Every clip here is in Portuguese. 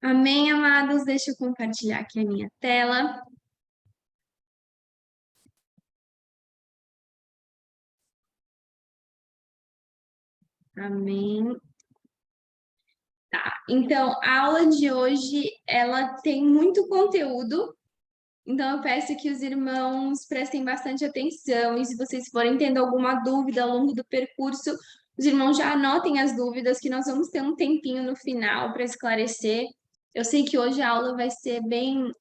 Amém, amados? Deixa eu compartilhar aqui a minha tela. Amém. Tá, então, a aula de hoje, ela tem muito conteúdo, então eu peço que os irmãos prestem bastante atenção, e se vocês forem tendo alguma dúvida ao longo do percurso, os irmãos já anotem as dúvidas, que nós vamos ter um tempinho no final para esclarecer. Eu sei que hoje a aula vai ser bem...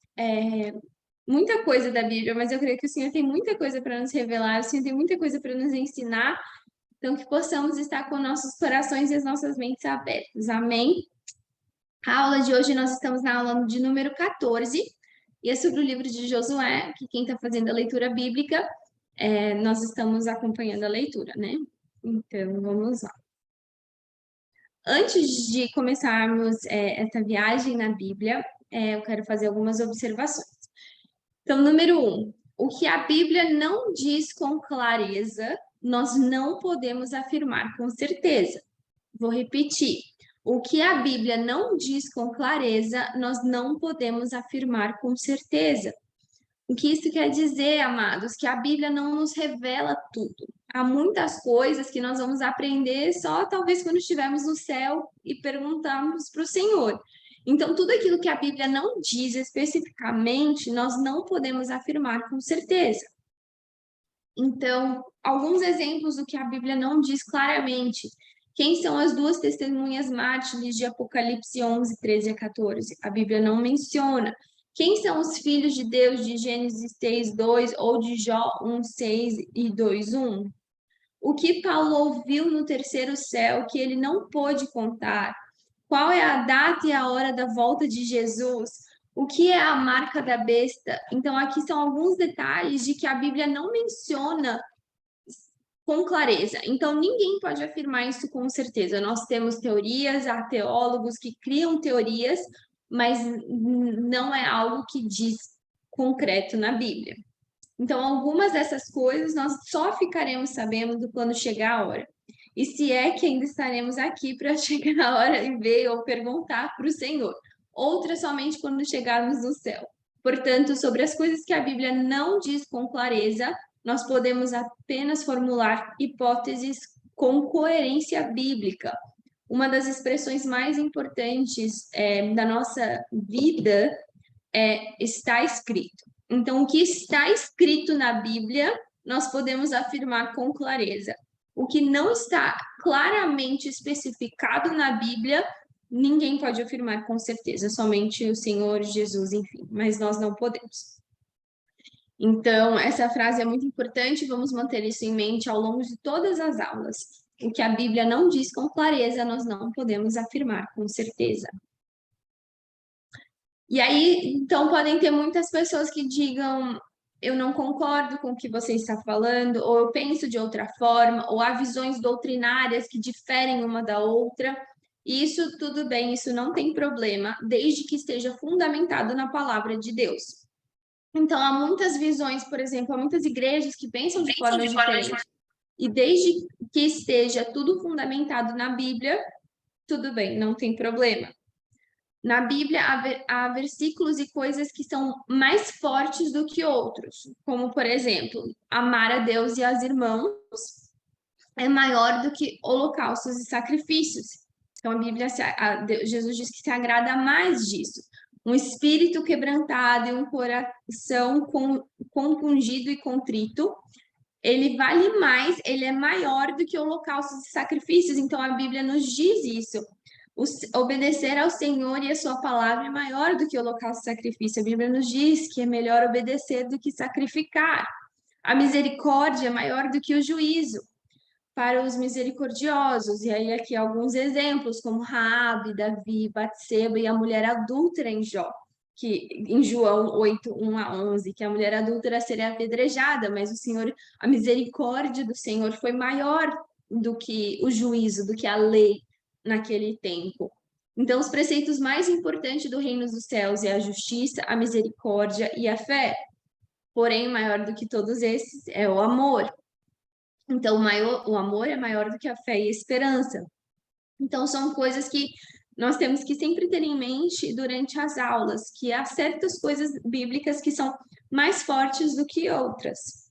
muita coisa da Bíblia, mas eu creio que o Senhor tem muita coisa para nos revelar, o Senhor tem muita coisa para nos ensinar, então que possamos estar com nossos corações e as nossas mentes abertas. Amém? A aula de hoje nós estamos na aula de número 14, e é sobre o livro de Josué, que quem está fazendo a leitura bíblica, nós estamos acompanhando a leitura, né? Então, vamos lá. Antes de começarmos essa viagem na Bíblia, eu quero fazer algumas observações. Então, número 1, o que a Bíblia não diz com clareza, nós não podemos afirmar com certeza. Vou repetir. O que a Bíblia não diz com clareza, nós não podemos afirmar com certeza. O que isso quer dizer, amados? Que a Bíblia não nos revela tudo. Há muitas coisas que nós vamos aprender só talvez quando estivermos no céu e perguntarmos para o Senhor. Então, tudo aquilo que a Bíblia não diz especificamente, nós não podemos afirmar com certeza. Então, alguns exemplos do que a Bíblia não diz claramente. Quem são as duas testemunhas mártires de Apocalipse 11, 13 a 14? A Bíblia não menciona. Quem são os filhos de Deus de Gênesis 6, 2 ou de Jó 1, 6 e 2, 1? O que Paulo ouviu no terceiro céu que ele não pôde contar? Qual é a data e a hora da volta de Jesus? O que é a marca da besta? Então, aqui são alguns detalhes de que a Bíblia não menciona com clareza. Então, ninguém pode afirmar isso com certeza. Nós temos teorias, há teólogos que criam teorias, mas não é algo que diz concreto na Bíblia. Então, algumas dessas coisas nós só ficaremos sabendo quando chegar a hora. E se é que ainda estaremos aqui para chegar a hora e ver ou perguntar para o Senhor. Outras somente quando chegarmos no céu. Portanto, sobre as coisas que a Bíblia não diz com clareza, nós podemos apenas formular hipóteses com coerência bíblica. Uma das expressões mais importantes da nossa vida está escrito. Então, o que está escrito na Bíblia, nós podemos afirmar com clareza. O que não está claramente especificado na Bíblia, ninguém pode afirmar com certeza, somente o Senhor Jesus, enfim, mas nós não podemos. Então, essa frase é muito importante, vamos manter isso em mente ao longo de todas as aulas. O que a Bíblia não diz com clareza, nós não podemos afirmar com certeza. E aí, então, podem ter muitas pessoas que digam: eu não concordo com o que você está falando, ou eu penso de outra forma, ou há visões doutrinárias que diferem uma da outra. E isso tudo bem, isso não tem problema, desde que esteja fundamentado na palavra de Deus. Então, há muitas visões, por exemplo, há muitas igrejas que pensam de formas diferentes. E desde que esteja tudo fundamentado na Bíblia, tudo bem, não tem problema. Na Bíblia, há versículos e coisas que são mais fortes do que outros, como, por exemplo, amar a Deus e aos irmãos é maior do que holocaustos e sacrifícios. Então, a Bíblia, Jesus diz que se agrada mais disso. Um espírito quebrantado e um coração compungido e contrito, ele vale mais, ele é maior do que holocaustos e sacrifícios. Então, a Bíblia nos diz isso. Obedecer ao Senhor e a sua palavra é maior do que holocausto e sacrifício. A Bíblia nos diz que é melhor obedecer do que sacrificar. A misericórdia é maior do que o juízo para os misericordiosos. E aí aqui alguns exemplos, como Raabe, Davi, Batseba e a mulher adúltera em Jó, que em João 8, 1 a 11, que a mulher adúltera seria apedrejada, mas o Senhor, a misericórdia do Senhor foi maior do que o juízo, do que a lei naquele tempo. Então, os preceitos mais importantes do reino dos céus é a justiça, a misericórdia e a fé. Porém, maior do que todos esses é o amor. Então, o amor é maior do que a fé e a esperança. Então, são coisas que nós temos que sempre ter em mente durante as aulas que há certas coisas bíblicas que são mais fortes do que outras.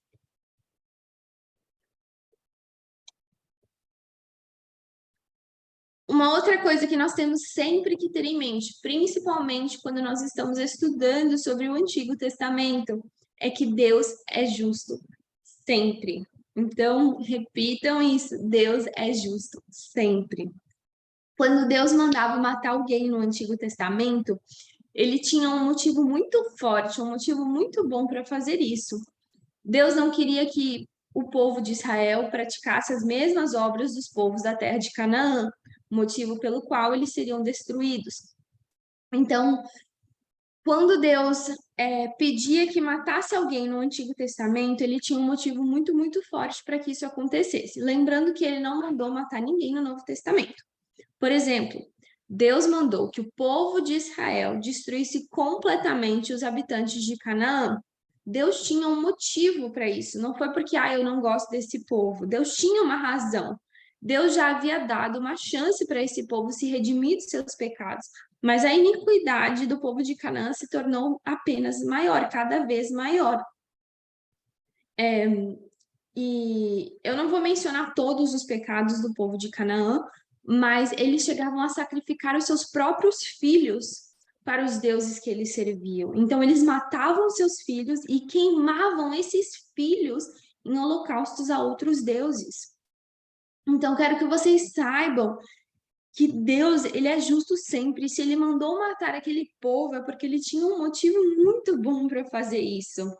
Uma outra coisa que nós temos sempre que ter em mente, principalmente quando nós estamos estudando sobre o Antigo Testamento, é que Deus é justo sempre. Então, repitam isso: Deus é justo sempre. Quando Deus mandava matar alguém no Antigo Testamento, ele tinha um motivo muito forte, um motivo muito bom para fazer isso. Deus não queria que o povo de Israel praticasse as mesmas obras dos povos da terra de Canaã, motivo pelo qual eles seriam destruídos. Então, quando Deus pedia que matasse alguém no Antigo Testamento, ele tinha um motivo muito, muito forte para que isso acontecesse. Lembrando que ele não mandou matar ninguém no Novo Testamento. Por exemplo, Deus mandou que o povo de Israel destruísse completamente os habitantes de Canaã. Deus tinha um motivo para isso. Não foi porque, eu não gosto desse povo. Deus tinha uma razão. Deus já havia dado uma chance para esse povo se redimir dos seus pecados. Mas a iniquidade do povo de Canaã se tornou apenas maior, cada vez maior. E eu não vou mencionar todos os pecados do povo de Canaã, mas eles chegavam a sacrificar os seus próprios filhos para os deuses que eles serviam. Então, eles matavam seus filhos e queimavam esses filhos em holocaustos a outros deuses. Então, quero que vocês saibam que Deus, ele é justo sempre. Se ele mandou matar aquele povo, é porque ele tinha um motivo muito bom para fazer isso.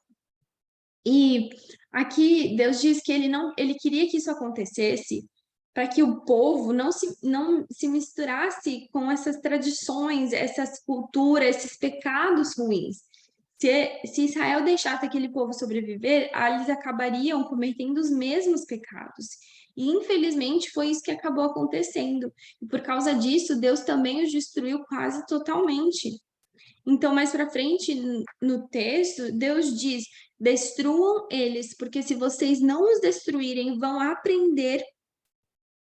E aqui Deus diz que ele queria que isso acontecesse para que o povo não se misturasse com essas tradições, essas culturas, esses pecados ruins. Se Israel deixasse aquele povo sobreviver, eles acabariam cometendo os mesmos pecados. E infelizmente foi isso que acabou acontecendo. E por causa disso, Deus também os destruiu quase totalmente. Então, mais para frente no texto, Deus diz: destruam eles, porque se vocês não os destruírem, vão aprender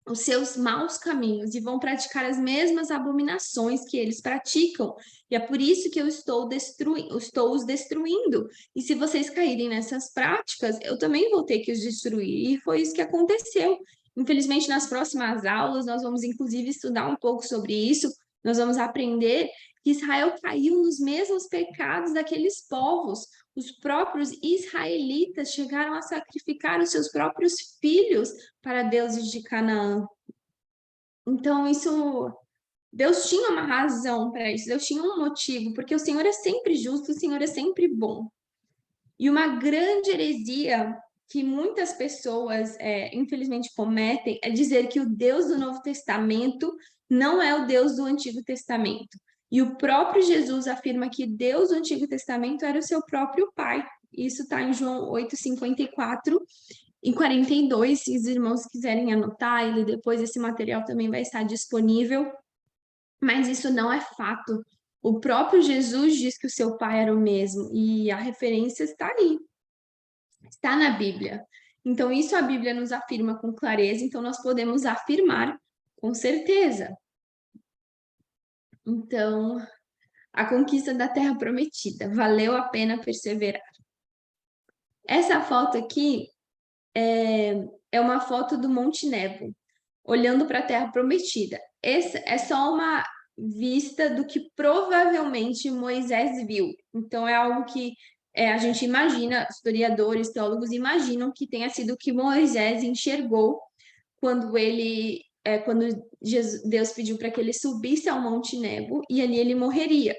os seus maus caminhos e vão praticar as mesmas abominações que eles praticam. E é por isso que eu estou os destruindo. E se vocês caírem nessas práticas, eu também vou ter que os destruir. E foi isso que aconteceu. Infelizmente, nas próximas aulas, nós vamos inclusive estudar um pouco sobre isso. Nós vamos aprender que Israel caiu nos mesmos pecados daqueles povos. Os próprios israelitas chegaram a sacrificar os seus próprios filhos para deuses de Canaã. Então, Deus tinha uma razão para isso, Deus tinha um motivo, porque o Senhor é sempre justo, o Senhor é sempre bom. E uma grande heresia que muitas pessoas, infelizmente, cometem é dizer que o Deus do Novo Testamento não é o Deus do Antigo Testamento. E o próprio Jesus afirma que Deus do Antigo Testamento era o seu próprio Pai. Isso está em João 8:54 e 42. Se os irmãos quiserem anotar, ele depois esse material também vai estar disponível. Mas isso não é fato. O próprio Jesus diz que o seu pai era o mesmo, e a referência está aí, está na Bíblia. Então, isso a Bíblia nos afirma com clareza, então nós podemos afirmar com certeza. Então, a conquista da Terra Prometida, valeu a pena perseverar. Essa foto aqui é uma foto do Monte Nebo, olhando para a Terra Prometida. Essa é só uma vista do que provavelmente Moisés viu. Então, é algo que a gente imagina, historiadores, teólogos imaginam que tenha sido o que Moisés enxergou quando Deus pediu para que ele subisse ao Monte Nebo e ali ele morreria.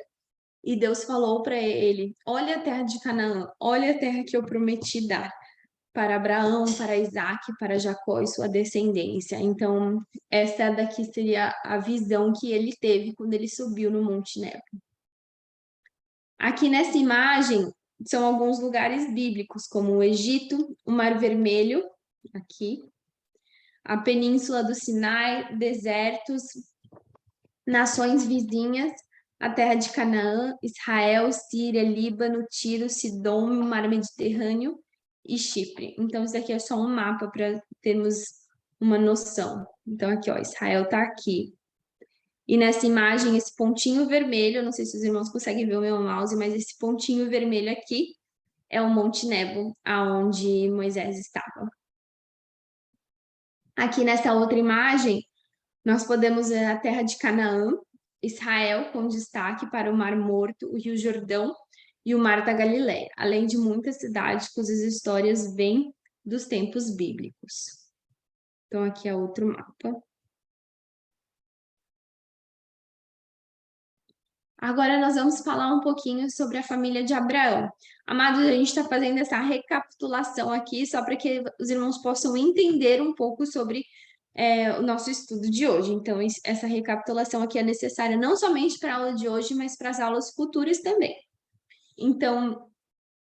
E Deus falou para ele: olha a terra de Canaã, olha a terra que eu prometi dar para Abraão, para Isaac, para Jacó e sua descendência. Então, essa daqui seria a visão que ele teve quando ele subiu no Monte Nebo. Aqui nessa imagem são alguns lugares bíblicos, como o Egito, o Mar Vermelho, aqui, a Península do Sinai, desertos, nações vizinhas, a terra de Canaã, Israel, Síria, Líbano, Tiro, Sidom, Mar Mediterrâneo e Chipre. Então, isso aqui é só um mapa para termos uma noção. Então, aqui, ó, Israel está aqui. E nessa imagem, esse pontinho vermelho, não sei se os irmãos conseguem ver o meu mouse, mas esse pontinho vermelho aqui é o Monte Nebo, aonde Moisés estava. Aqui nessa outra imagem, nós podemos ver a terra de Canaã, Israel com destaque para o Mar Morto, o Rio Jordão e o Mar da Galileia, além de muitas cidades cujas histórias vêm dos tempos bíblicos. Então aqui é outro mapa. Agora nós vamos falar um pouquinho sobre a família de Abraão. Amados, a gente está fazendo essa recapitulação aqui só para que os irmãos possam entender um pouco sobre o nosso estudo de hoje. Então, essa recapitulação aqui é necessária não somente para a aula de hoje, mas para as aulas futuras também. Então,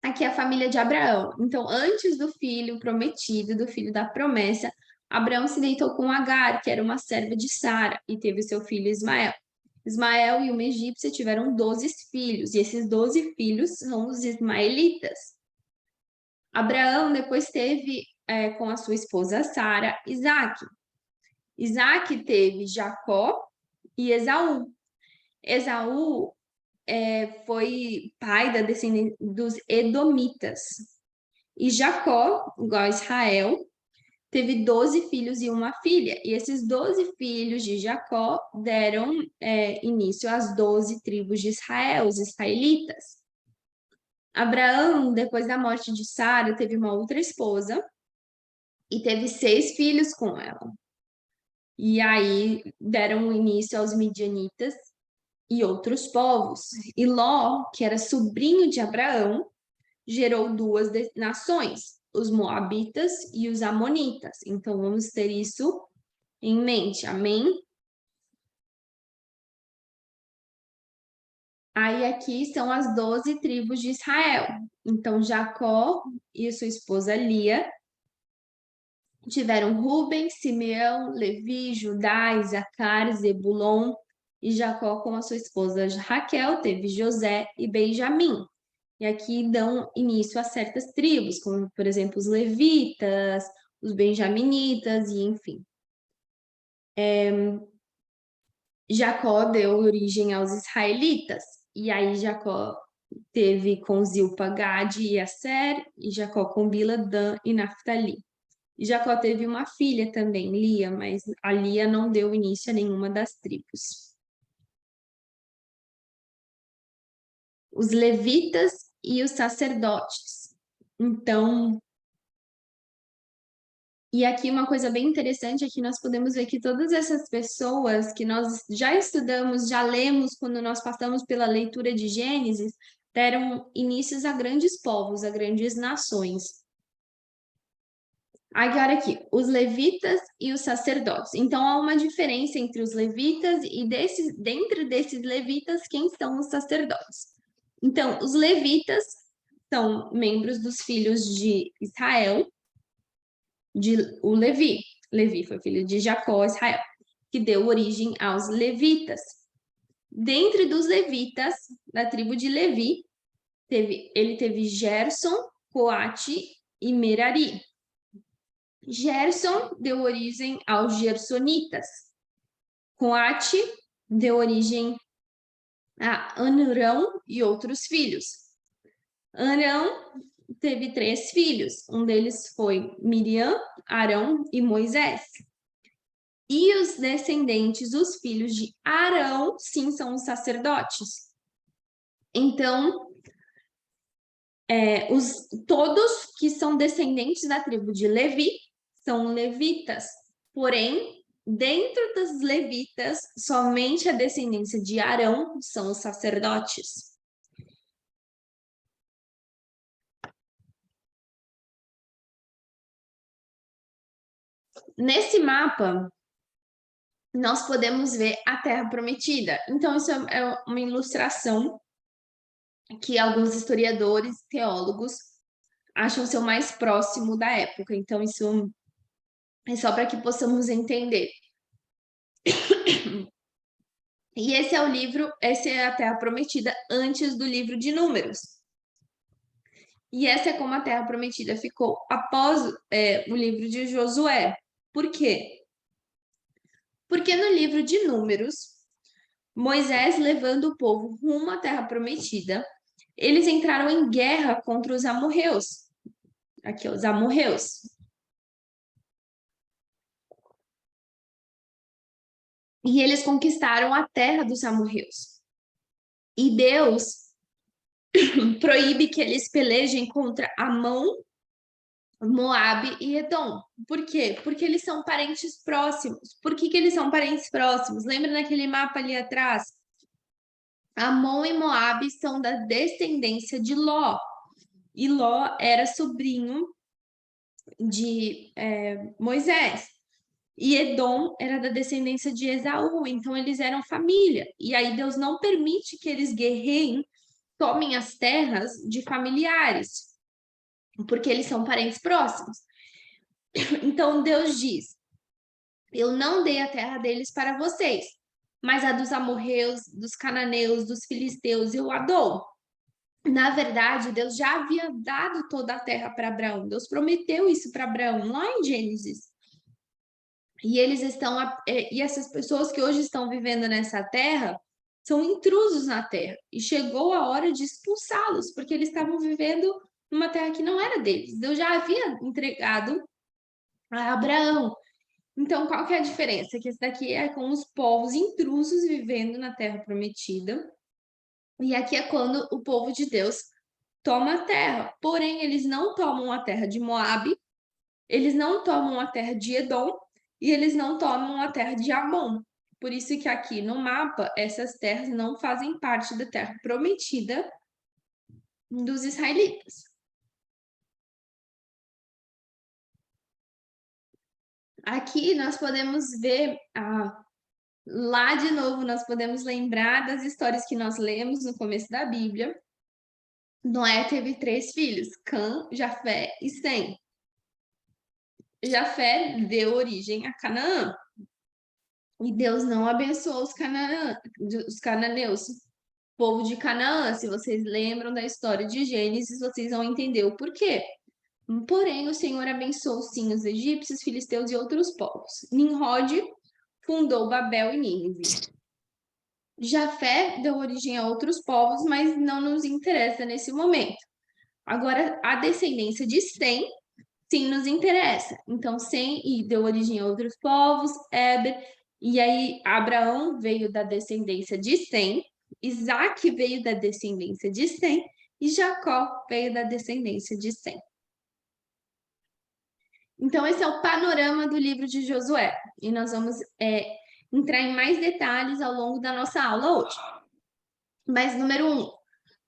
aqui é a família de Abraão. Então, antes do filho prometido, do filho da promessa, Abraão se deitou com Agar, que era uma serva de Sara, e teve seu filho Ismael. Ismael e uma egípcia tiveram 12 filhos, e esses 12 filhos são os ismaelitas. Abraão depois teve, com a sua esposa Sara, Isaque. Isaque teve Jacó e Esaú. Esaú foi pai da descendência dos Edomitas. E Jacó, igual a Israel, teve 12 filhos e uma filha. E esses 12 filhos de Jacó deram início às 12 tribos de Israel, os israelitas. Abraão, depois da morte de Sara, teve uma outra esposa e teve 6 filhos com ela. E aí deram início aos midianitas e outros povos. E Ló, que era sobrinho de Abraão, gerou 2 nações, os moabitas e os amonitas. Então vamos ter isso em mente, amém? Aí aqui são as 12 tribos de Israel. Então Jacó e sua esposa Lia tiveram Ruben, Simeão, Levi, Judá, Isacar, Zebulon, e Jacó com a sua esposa Raquel teve José e Benjamim. E aqui dão início a certas tribos, como por exemplo os levitas, os benjaminitas e enfim. Jacó deu origem aos israelitas. E aí Jacó teve com Zilpa, Gade e Aser, e Jacó com Bila, Dan e Naphtali. E Jacó teve uma filha também, Lia, mas a Lia não deu início a nenhuma das tribos. Os levitas e os sacerdotes. Então, e aqui uma coisa bem interessante é que nós podemos ver que todas essas pessoas que nós já estudamos, já lemos quando nós passamos pela leitura de Gênesis, deram inícios a grandes povos, a grandes nações. Agora aqui, os levitas e os sacerdotes. Então há uma diferença entre os levitas e dentro desses levitas, quem são os sacerdotes? Então, os levitas são membros dos filhos de Israel, o Levi. Levi foi filho de Jacó, Israel, que deu origem aos levitas. Dentre dos levitas, da tribo de Levi, ele teve Gerson, Coate e Merari. Gerson deu origem aos gersonitas. Coate deu origem a Anurão e outros filhos. Arão teve 3 filhos. Um deles foi Miriam, Arão e Moisés. E os descendentes, os filhos de Arão, sim, são os sacerdotes. Então, todos que são descendentes da tribo de Levi são levitas. Porém, dentro dos levitas, somente a descendência de Arão são os sacerdotes. Nesse mapa, nós podemos ver a Terra Prometida. Então, isso é uma ilustração que alguns historiadores, teólogos, acham ser o mais próximo da época. Então, isso é só para que possamos entender. E esse é o livro, essa é a Terra Prometida antes do livro de Números. E essa é como a Terra Prometida ficou após o livro de Josué. Por quê? Porque no livro de Números, Moisés levando o povo rumo à terra prometida, eles entraram em guerra contra os amorreus. Aqui, os amorreus. E eles conquistaram a terra dos amorreus. E Deus proíbe que eles pelejem contra Amon, Moabe e Edom. Por quê? Porque eles são parentes próximos. Por que eles são parentes próximos? Lembra naquele mapa ali atrás? Amon e Moabe são da descendência de Ló. E Ló era sobrinho de Moisés. E Edom era da descendência de Esaú, então eles eram família. E aí Deus não permite que eles guerreiem, tomem as terras de familiares, porque eles são parentes próximos. Então Deus diz: eu não dei a terra deles para vocês, mas a dos amorreus, dos cananeus, dos filisteus eu a dou. Na verdade, Deus já havia dado toda a terra para Abraão. Deus prometeu isso para Abraão lá em Gênesis. E eles estão e essas pessoas que hoje estão vivendo nessa terra são intrusos na terra. E chegou a hora de expulsá-los, porque eles estavam vivendo numa terra que não era deles. Deus já havia entregado a Abraão. Então, qual que é a diferença? Que esse daqui é com os povos intrusos vivendo na terra prometida. E aqui é quando o povo de Deus toma a terra. Porém, eles não tomam a terra de Moabe, eles não tomam a terra de Edom e eles não tomam a terra de Amon. Por isso que aqui no mapa, essas terras não fazem parte da terra prometida dos israelitas. Aqui nós podemos ver, lá de novo, nós podemos lembrar das histórias que nós lemos no começo da Bíblia. Noé teve 3 filhos, Cã, Jafé e Sem. Jafé deu origem a Canaã. E Deus não abençoou os cananeus, povo de Canaã. Se vocês lembram da história de Gênesis, vocês vão entender o porquê. Porém, o Senhor abençoou sim os egípcios, filisteus e outros povos. Nimrod fundou Babel e Nínive. Jafé deu origem a outros povos, mas não nos interessa nesse momento. Agora, a descendência de Sem, sim, nos interessa. Então, Sem deu origem a outros povos, Éber, e aí Abraão veio da descendência de Sem, Isaac veio da descendência de Sem, e Jacó veio da descendência de Sem. Então, esse é o panorama do livro de Josué. E nós vamos entrar em mais detalhes ao longo da nossa aula hoje. Mas, número 1,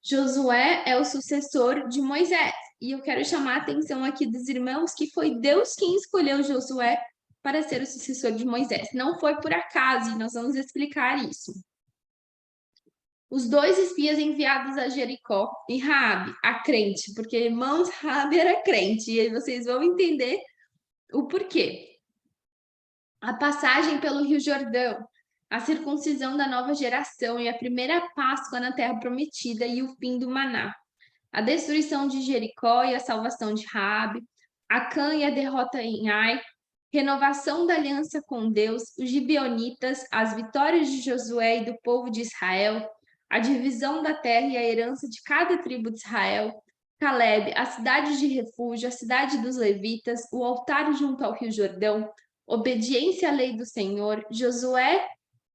Josué é o sucessor de Moisés. E eu quero chamar a atenção aqui dos irmãos que foi Deus quem escolheu Josué para ser o sucessor de Moisés. Não foi por acaso, e nós vamos explicar isso. Os 2 espias enviados a Jericó e Raabe, a crente, porque, irmãos, Raabe era crente, e aí vocês vão entender o porquê. A passagem pelo Rio Jordão, a circuncisão da nova geração e a primeira Páscoa na Terra Prometida e o fim do maná. A destruição de Jericó e a salvação de Raabe, Acã e a derrota em Ai, renovação da aliança com Deus, os gibeonitas, as vitórias de Josué e do povo de Israel, a divisão da terra e a herança de cada tribo de Israel, Caleb, a cidade de refúgio, a cidade dos levitas, o altar junto ao Rio Jordão, obediência à lei do Senhor, Josué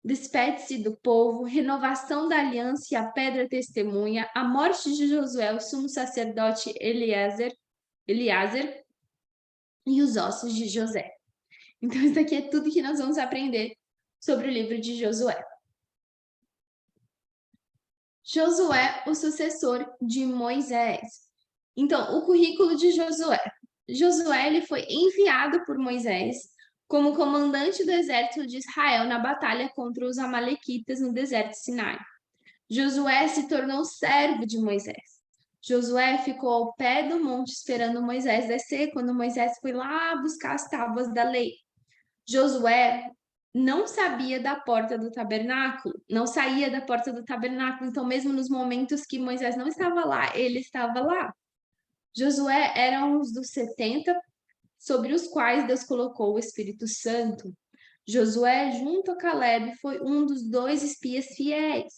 despede-se do povo, renovação da aliança e a pedra testemunha, a morte de Josué, o sumo sacerdote Eliázer e os ossos de José. Então, isso aqui é tudo que nós vamos aprender sobre o livro de Josué. Josué, o sucessor de Moisés. Então, o currículo de Josué. Josué ele foi enviado por Moisés como comandante do exército de Israel na batalha contra os amalequitas no deserto Sinai. Josué se tornou servo de Moisés. Josué ficou ao pé do monte esperando Moisés descer quando Moisés foi lá buscar as tábuas da lei. Josué não sabia da porta do tabernáculo, não saía da porta do tabernáculo, então mesmo nos momentos que Moisés não estava lá, ele estava lá. Josué era um dos 70 sobre os quais Deus colocou o Espírito Santo. Josué, junto a Caleb, foi um dos 2 espias fiéis.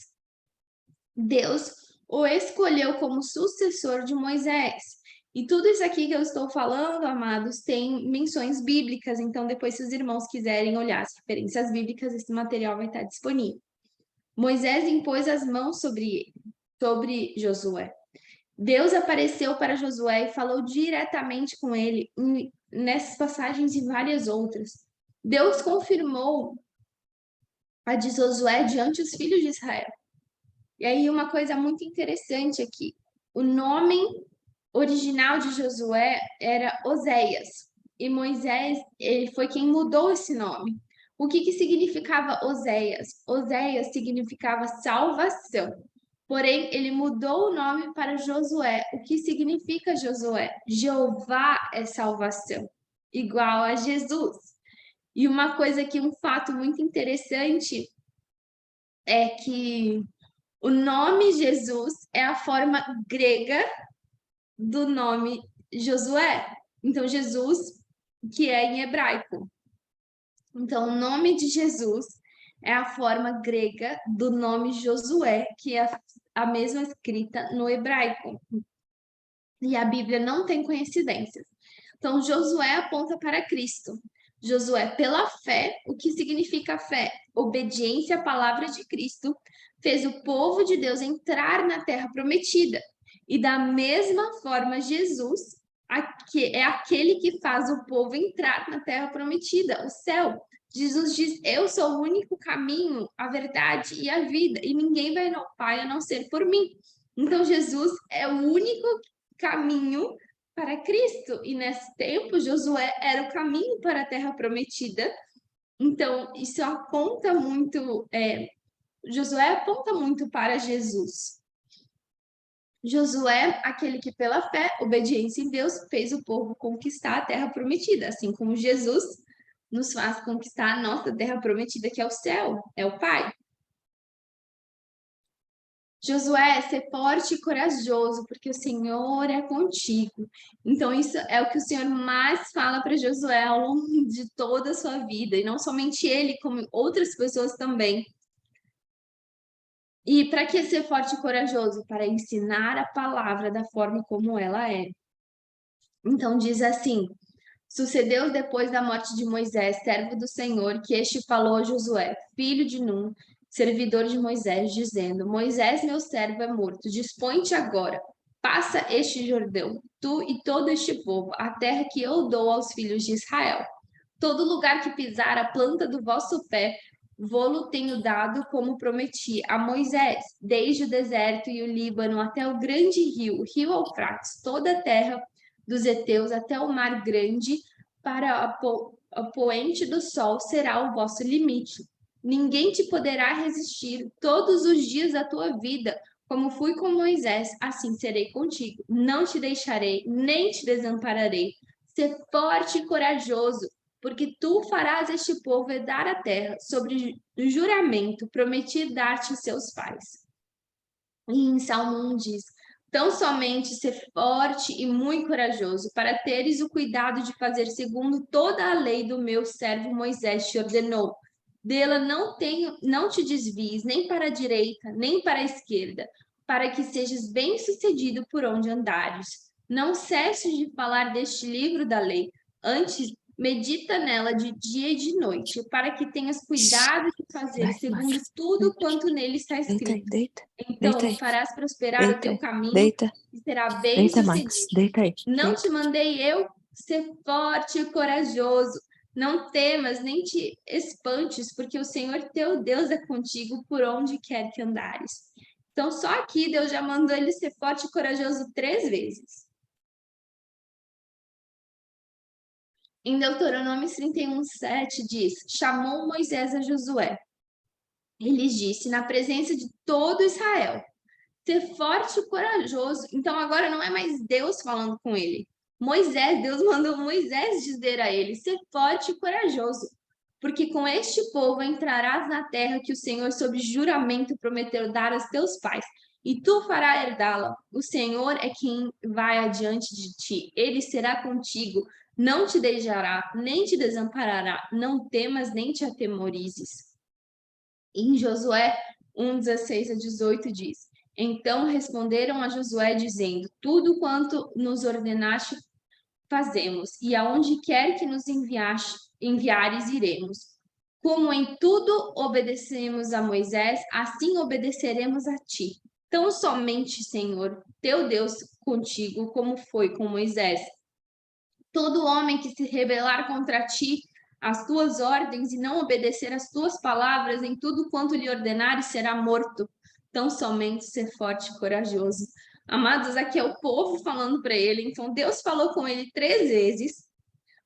Deus o escolheu como sucessor de Moisés. E tudo isso aqui que eu estou falando, amados, tem menções bíblicas. Então, depois, se os irmãos quiserem olhar as referências bíblicas, esse material vai estar disponível. Moisés impôs as mãos sobre Josué. Deus apareceu para Josué e falou diretamente com ele nessas passagens e várias outras. Deus confirmou a de Josué diante dos filhos de Israel. E aí, uma coisa muito interessante aqui: o nome original de Josué era Oséias, e Moisés ele foi quem mudou esse nome. O que significava Oséias? Oséias significava salvação. Porém, ele mudou o nome para Josué. O que significa Josué? Jeová é salvação, igual a Jesus. E uma coisa que, um fato muito interessante é que o nome Jesus é a forma grega do nome Josué. Então, Jesus, que é em hebraico. Então, o nome de Jesus é a forma grega do nome Josué, que é a mesma escrita no hebraico. E a Bíblia não tem coincidências. Então, Josué aponta para Cristo. Josué, pela fé, o que significa fé? Obediência à palavra de Cristo, fez o povo de Deus entrar na terra prometida. E da mesma forma, Jesus é aquele que faz o povo entrar na terra prometida, o céu. Jesus diz: eu sou o único caminho, a verdade e a vida, e ninguém vai ao Pai a não ser por mim. Então, Jesus é o único caminho para Cristo. E nesse tempo, Josué era o caminho para a terra prometida. Então, isso aponta muito, Josué aponta muito para Jesus. Josué, aquele que pela fé, obediência em Deus, fez o povo conquistar a terra prometida, assim como Jesus nos faz conquistar a nossa terra prometida, que é o céu, é o Pai. Josué, ser forte e corajoso, porque o Senhor é contigo. Então, isso é o que o Senhor mais fala para Josué ao longo de toda a sua vida, e não somente ele, como outras pessoas também. E para que ser forte e corajoso? Para ensinar a palavra da forma como ela é. Então, diz assim: sucedeu depois da morte de Moisés, servo do Senhor, que este falou a Josué, filho de Num, servidor de Moisés, dizendo: Moisés, meu servo, é morto. Dispõe-te agora, passa este Jordão, tu e todo este povo, a terra que eu dou aos filhos de Israel. Todo lugar que pisar a planta do vosso pé, vô-lo tenho dado, como prometi a Moisés, desde o deserto e o Líbano até o grande rio, o rio Eufrates, toda a terra dos heteus até o mar grande, para a poente do sol será o vosso limite. Ninguém te poderá resistir todos os dias da tua vida. Como fui com Moisés, assim serei contigo. Não te deixarei, nem te desampararei. Ser forte e corajoso, porque tu farás este povo herdar a terra, sobre o juramento prometi dar-te seus pais. E em Salmo 1 diz: tão somente ser forte e muito corajoso, para teres o cuidado de fazer segundo toda a lei do meu servo Moisés te ordenou. Dela não te desvies nem para a direita, nem para a esquerda, para que sejas bem-sucedido por onde andares. Não cesses de falar deste livro da lei, antes medita nela de dia e de noite, para que tenhas cuidado de fazer segundo tudo quanto nele está escrito. Então farás prosperar o teu caminho e será bem-sucedido. Não te mandei eu ser forte e corajoso. Não temas, nem te espantes, porque o Senhor teu Deus é contigo por onde quer que andares. Então, só aqui Deus já mandou ele ser forte e corajoso 3 vezes. Em Deuteronômio 31:7 diz: chamou Moisés a Josué. Ele disse, na presença de todo Israel: ser forte e corajoso. Então agora não é mais Deus falando com ele. Deus mandou Moisés dizer a ele: ser forte e corajoso, porque com este povo entrarás na terra que o Senhor, sob juramento, prometeu dar aos teus pais, e tu farás herdá-la. O Senhor é quem vai adiante de ti, ele será contigo. Não te deixará, nem te desamparará. Não temas, nem te atemorizes. Em Josué 1:16 a 18 diz: Então responderam a Josué, dizendo: Tudo quanto nos ordenaste fazemos, e aonde quer que nos enviares, iremos. Como em tudo obedecemos a Moisés, assim obedeceremos a ti. Tão somente, Senhor, teu Deus, contigo, como foi com Moisés. Todo homem que se rebelar contra ti, as tuas ordens, e não obedecer as tuas palavras, em tudo quanto lhe ordenares, será morto. Tão somente ser forte e corajoso. Amados, aqui é o povo falando para ele. Então, Deus falou com ele 3 vezes,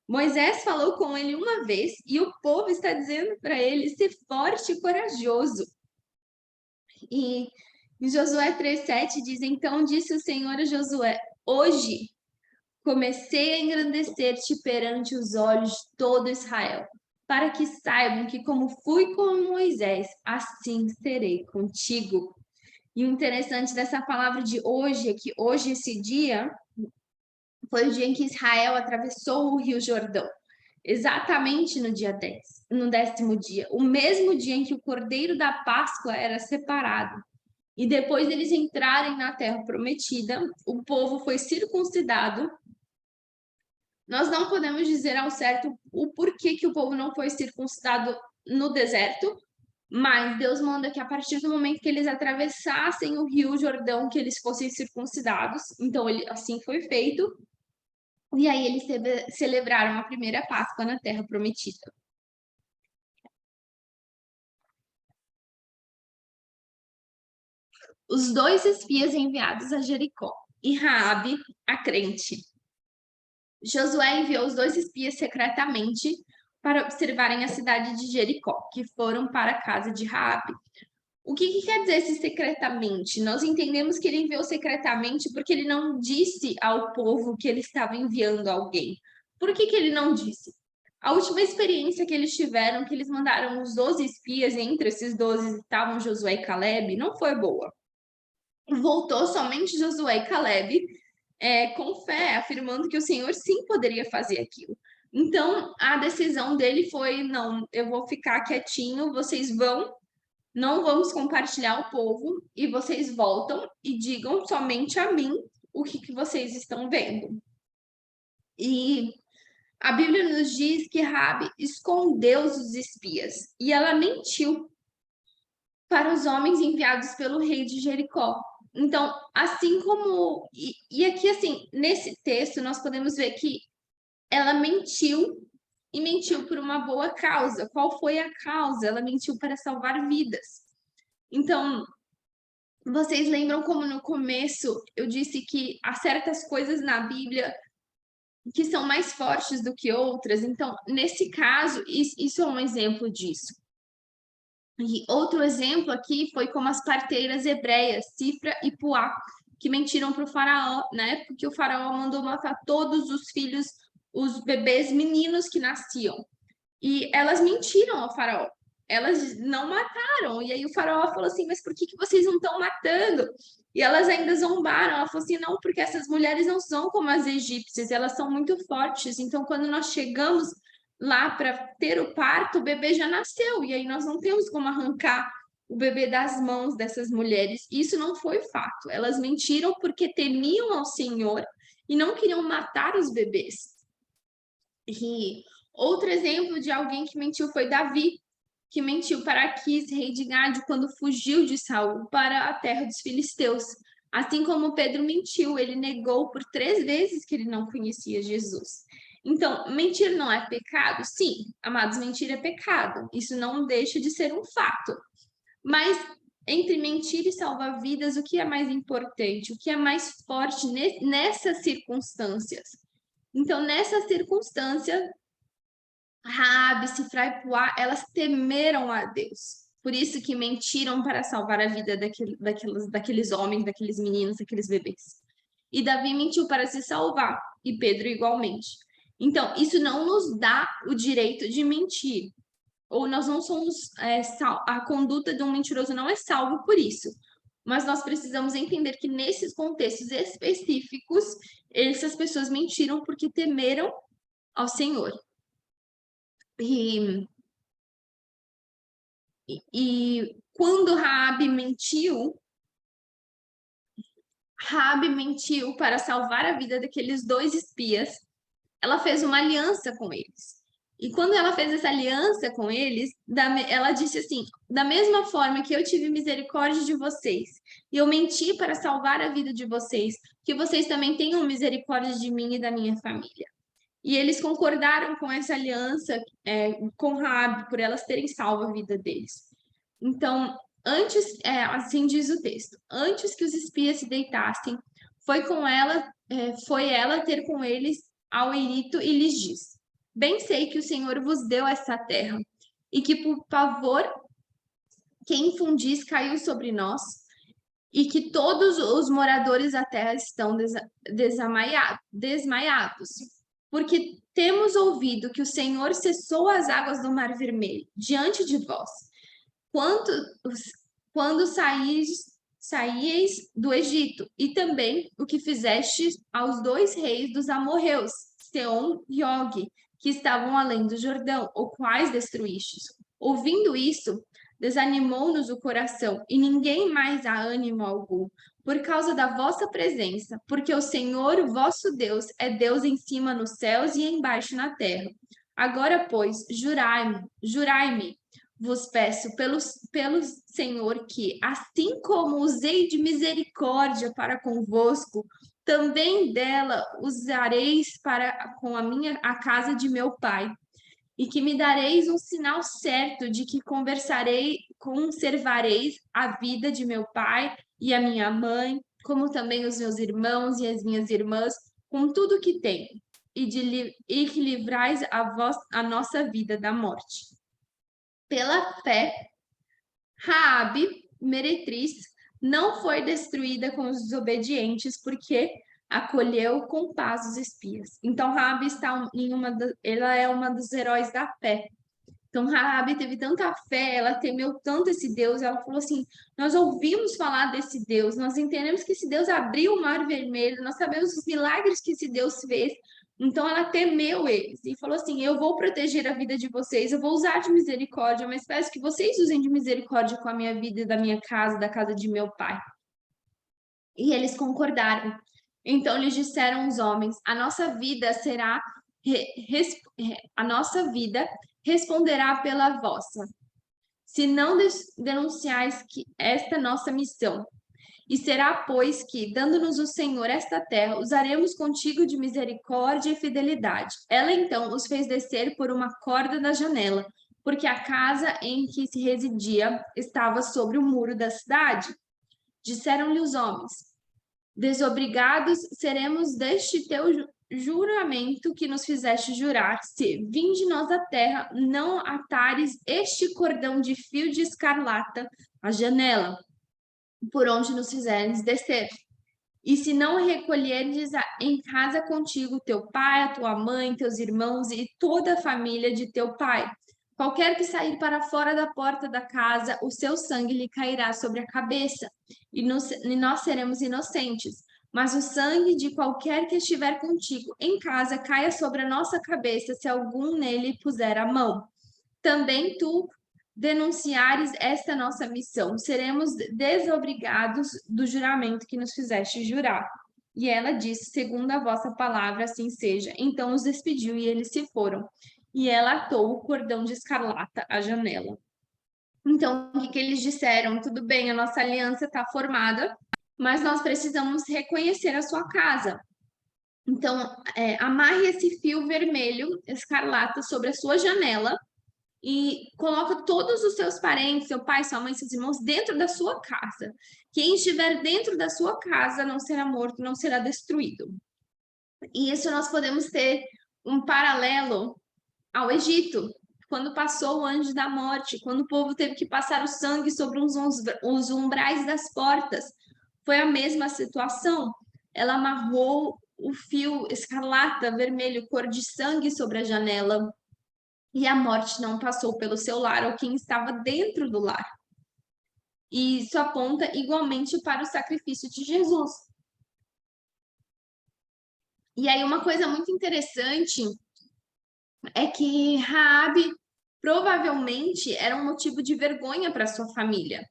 Moisés falou com ele uma vez, e o povo está dizendo para ele ser forte e corajoso. E em Josué 3:7 diz: Então disse o Senhor a Josué: Hoje comecei a engrandecer-te perante os olhos de todo Israel, para que saibam que, como fui com Moisés, assim serei contigo. E o interessante dessa palavra de hoje é que hoje, esse dia, foi o dia em que Israel atravessou o Rio Jordão. Exatamente no dia 10, no 10º dia, o mesmo dia em que o Cordeiro da Páscoa era separado. E depois deles entrarem na Terra Prometida, o povo foi circuncidado. Nós não podemos dizer ao certo o porquê que o povo não foi circuncidado no deserto, mas Deus manda que a partir do momento que eles atravessassem o Rio Jordão, que eles fossem circuncidados. Então, assim foi feito. E aí eles celebraram a primeira Páscoa na Terra Prometida. Os 2 espias enviados a Jericó e Raabe, a crente. Josué enviou os 2 espias secretamente para observarem a cidade de Jericó, que foram para a casa de Raabe. O que quer dizer esse secretamente? Nós entendemos que ele enviou secretamente porque ele não disse ao povo que ele estava enviando alguém. Por que ele não disse? A última experiência que eles tiveram, que eles mandaram os 12 espias, e entre esses 12 estavam Josué e Caleb, não foi boa. Voltou somente Josué e Caleb, com fé, afirmando que o Senhor sim poderia fazer aquilo. Então, a decisão dele foi: não, eu vou ficar quietinho, vocês vão, não vamos compartilhar o povo, e vocês voltam e digam somente a mim o que vocês estão vendo. E a Bíblia nos diz que Raabe escondeu os espias, e ela mentiu para os homens enviados pelo rei de Jericó. Então, assim como... E aqui, assim, nesse texto, nós podemos ver que ela mentiu, e mentiu por uma boa causa. Qual foi a causa? Ela mentiu para salvar vidas. Então, vocês lembram como no começo eu disse que há certas coisas na Bíblia que são mais fortes do que outras? Então, nesse caso, isso é um exemplo disso. E outro exemplo aqui foi como as parteiras hebreias, Cifra e Puá, que mentiram para o faraó, né? Porque o faraó mandou matar todos os filhos, os bebês meninos que nasciam. E elas mentiram ao faraó. Elas não mataram. E aí o faraó falou assim: mas por que vocês não estão matando? E elas ainda zombaram. Ela falou assim: não, porque essas mulheres não são como as egípcias, elas são muito fortes. Então, quando nós chegamos lá para ter o parto, o bebê já nasceu. E aí nós não temos como arrancar o bebê das mãos dessas mulheres. Isso não foi fato. Elas mentiram porque temiam ao Senhor e não queriam matar os bebês. E outro exemplo de alguém que mentiu foi Davi, que mentiu para Aquis, rei de Gade, quando fugiu de Saul para a terra dos filisteus. Assim como Pedro mentiu, ele negou por 3 vezes que ele não conhecia Jesus. Então, mentir não é pecado? Sim, amados, mentir é pecado. Isso não deixa de ser um fato. Mas entre mentir e salvar vidas, o que é mais importante? O que é mais forte nessas circunstâncias? Então, nessa circunstância, Raabe, Cifra e Puá, elas temeram a Deus. Por isso que mentiram para salvar a vida daqueles homens, daqueles meninos, daqueles bebês. E Davi mentiu para se salvar, e Pedro igualmente. Então, isso não nos dá o direito de mentir. Ou nós não somos... a conduta de um mentiroso não é salvo por isso. Mas nós precisamos entender que nesses contextos específicos, essas pessoas mentiram porque temeram ao Senhor. E quando Raabe mentiu para salvar a vida daqueles dois espias. Ela fez uma aliança com eles. E quando ela fez essa aliança com eles, ela disse assim: da mesma forma que eu tive misericórdia de vocês, e eu menti para salvar a vida de vocês, que vocês também tenham misericórdia de mim e da minha família. E eles concordaram com essa aliança com Raabe, por elas terem salvo a vida deles. Então, assim diz o texto, antes que os espias se deitassem, foi ela ter com eles ao Erito e lhes disse: bem sei que o Senhor vos deu essa terra, e que por pavor que infundis caiu sobre nós, e que todos os moradores da terra estão desmaiados, porque temos ouvido que o Senhor cessou as águas do Mar Vermelho diante de vós, quando, quando saíeis do Egito, e também o que fizestes aos dois reis dos amorreus, Seom e Og, que estavam além do Jordão, o quais destruístes. Ouvindo isso, desanimou-nos o coração, e ninguém mais há ânimo algum, por causa da vossa presença, porque o Senhor, o vosso Deus, é Deus em cima nos céus e embaixo na terra. Agora, pois, jurai-me, vos peço pelo Senhor que, assim como usei de misericórdia para convosco, também dela usareis para com a casa de meu pai, e que me dareis um sinal certo de que conservareis a vida de meu pai e a minha mãe, como também os meus irmãos e as minhas irmãs, com tudo que tenho, e que livrais a nossa vida da morte. Pela fé, Raabe, meretriz, não foi destruída com os desobedientes, porque acolheu com paz os espias. Então, Raabe ela é uma dos heróis da fé. Então, Raabe teve tanta fé, ela temeu tanto esse Deus, ela falou assim: nós ouvimos falar desse Deus, nós entendemos que esse Deus abriu o Mar Vermelho, nós sabemos os milagres que esse Deus fez. Então, ela temeu eles e falou assim: eu vou proteger a vida de vocês, eu vou usar de misericórdia, mas peço que vocês usem de misericórdia com a minha vida e da minha casa, da casa de meu pai. E eles concordaram. Então lhes disseram os homens: a nossa vida será a nossa vida responderá pela vossa, se não denunciais que esta nossa missão. E será, pois, que, dando-nos o Senhor esta terra, usaremos contigo de misericórdia e fidelidade. Ela então os fez descer por uma corda da janela, porque a casa em que se residia estava sobre o muro da cidade. Disseram-lhe os homens: desobrigados seremos deste teu juramento que nos fizeste jurar, se, vinde nós a terra, não atares este cordão de fio de escarlata à janela, por onde nos fizeres descer. E se não recolherdes em casa contigo teu pai, a tua mãe, teus irmãos e toda a família de teu pai, qualquer que sair para fora da porta da casa, o seu sangue lhe cairá sobre a cabeça, e nós seremos inocentes. Mas o sangue de qualquer que estiver contigo em casa caia sobre a nossa cabeça, se algum nele puser a mão. Também tu denunciares esta nossa missão, seremos desobrigados do juramento que nos fizeste jurar. E ela disse: segundo a vossa palavra, assim seja. Então os despediu e eles se foram. E ela atou o cordão de escarlata à janela. Então, o que eles disseram? Tudo bem, a nossa aliança está formada, mas nós precisamos reconhecer a sua casa. Então, amarre esse fio vermelho, escarlata, sobre a sua janela e coloca todos os seus parentes, seu pai, sua mãe, seus irmãos, dentro da sua casa. Quem estiver dentro da sua casa não será morto, não será destruído. E isso nós podemos ter um paralelo ao Egito, quando passou o anjo da morte, quando o povo teve que passar o sangue sobre os umbrais das portas. Foi a mesma situação. Ela amarrou o fio escarlata, vermelho, cor de sangue sobre a janela, e a morte não passou pelo seu lar ou quem estava dentro do lar. E isso aponta igualmente para o sacrifício de Jesus. E aí uma coisa muito interessante é que Raabe provavelmente era um motivo de vergonha para sua família.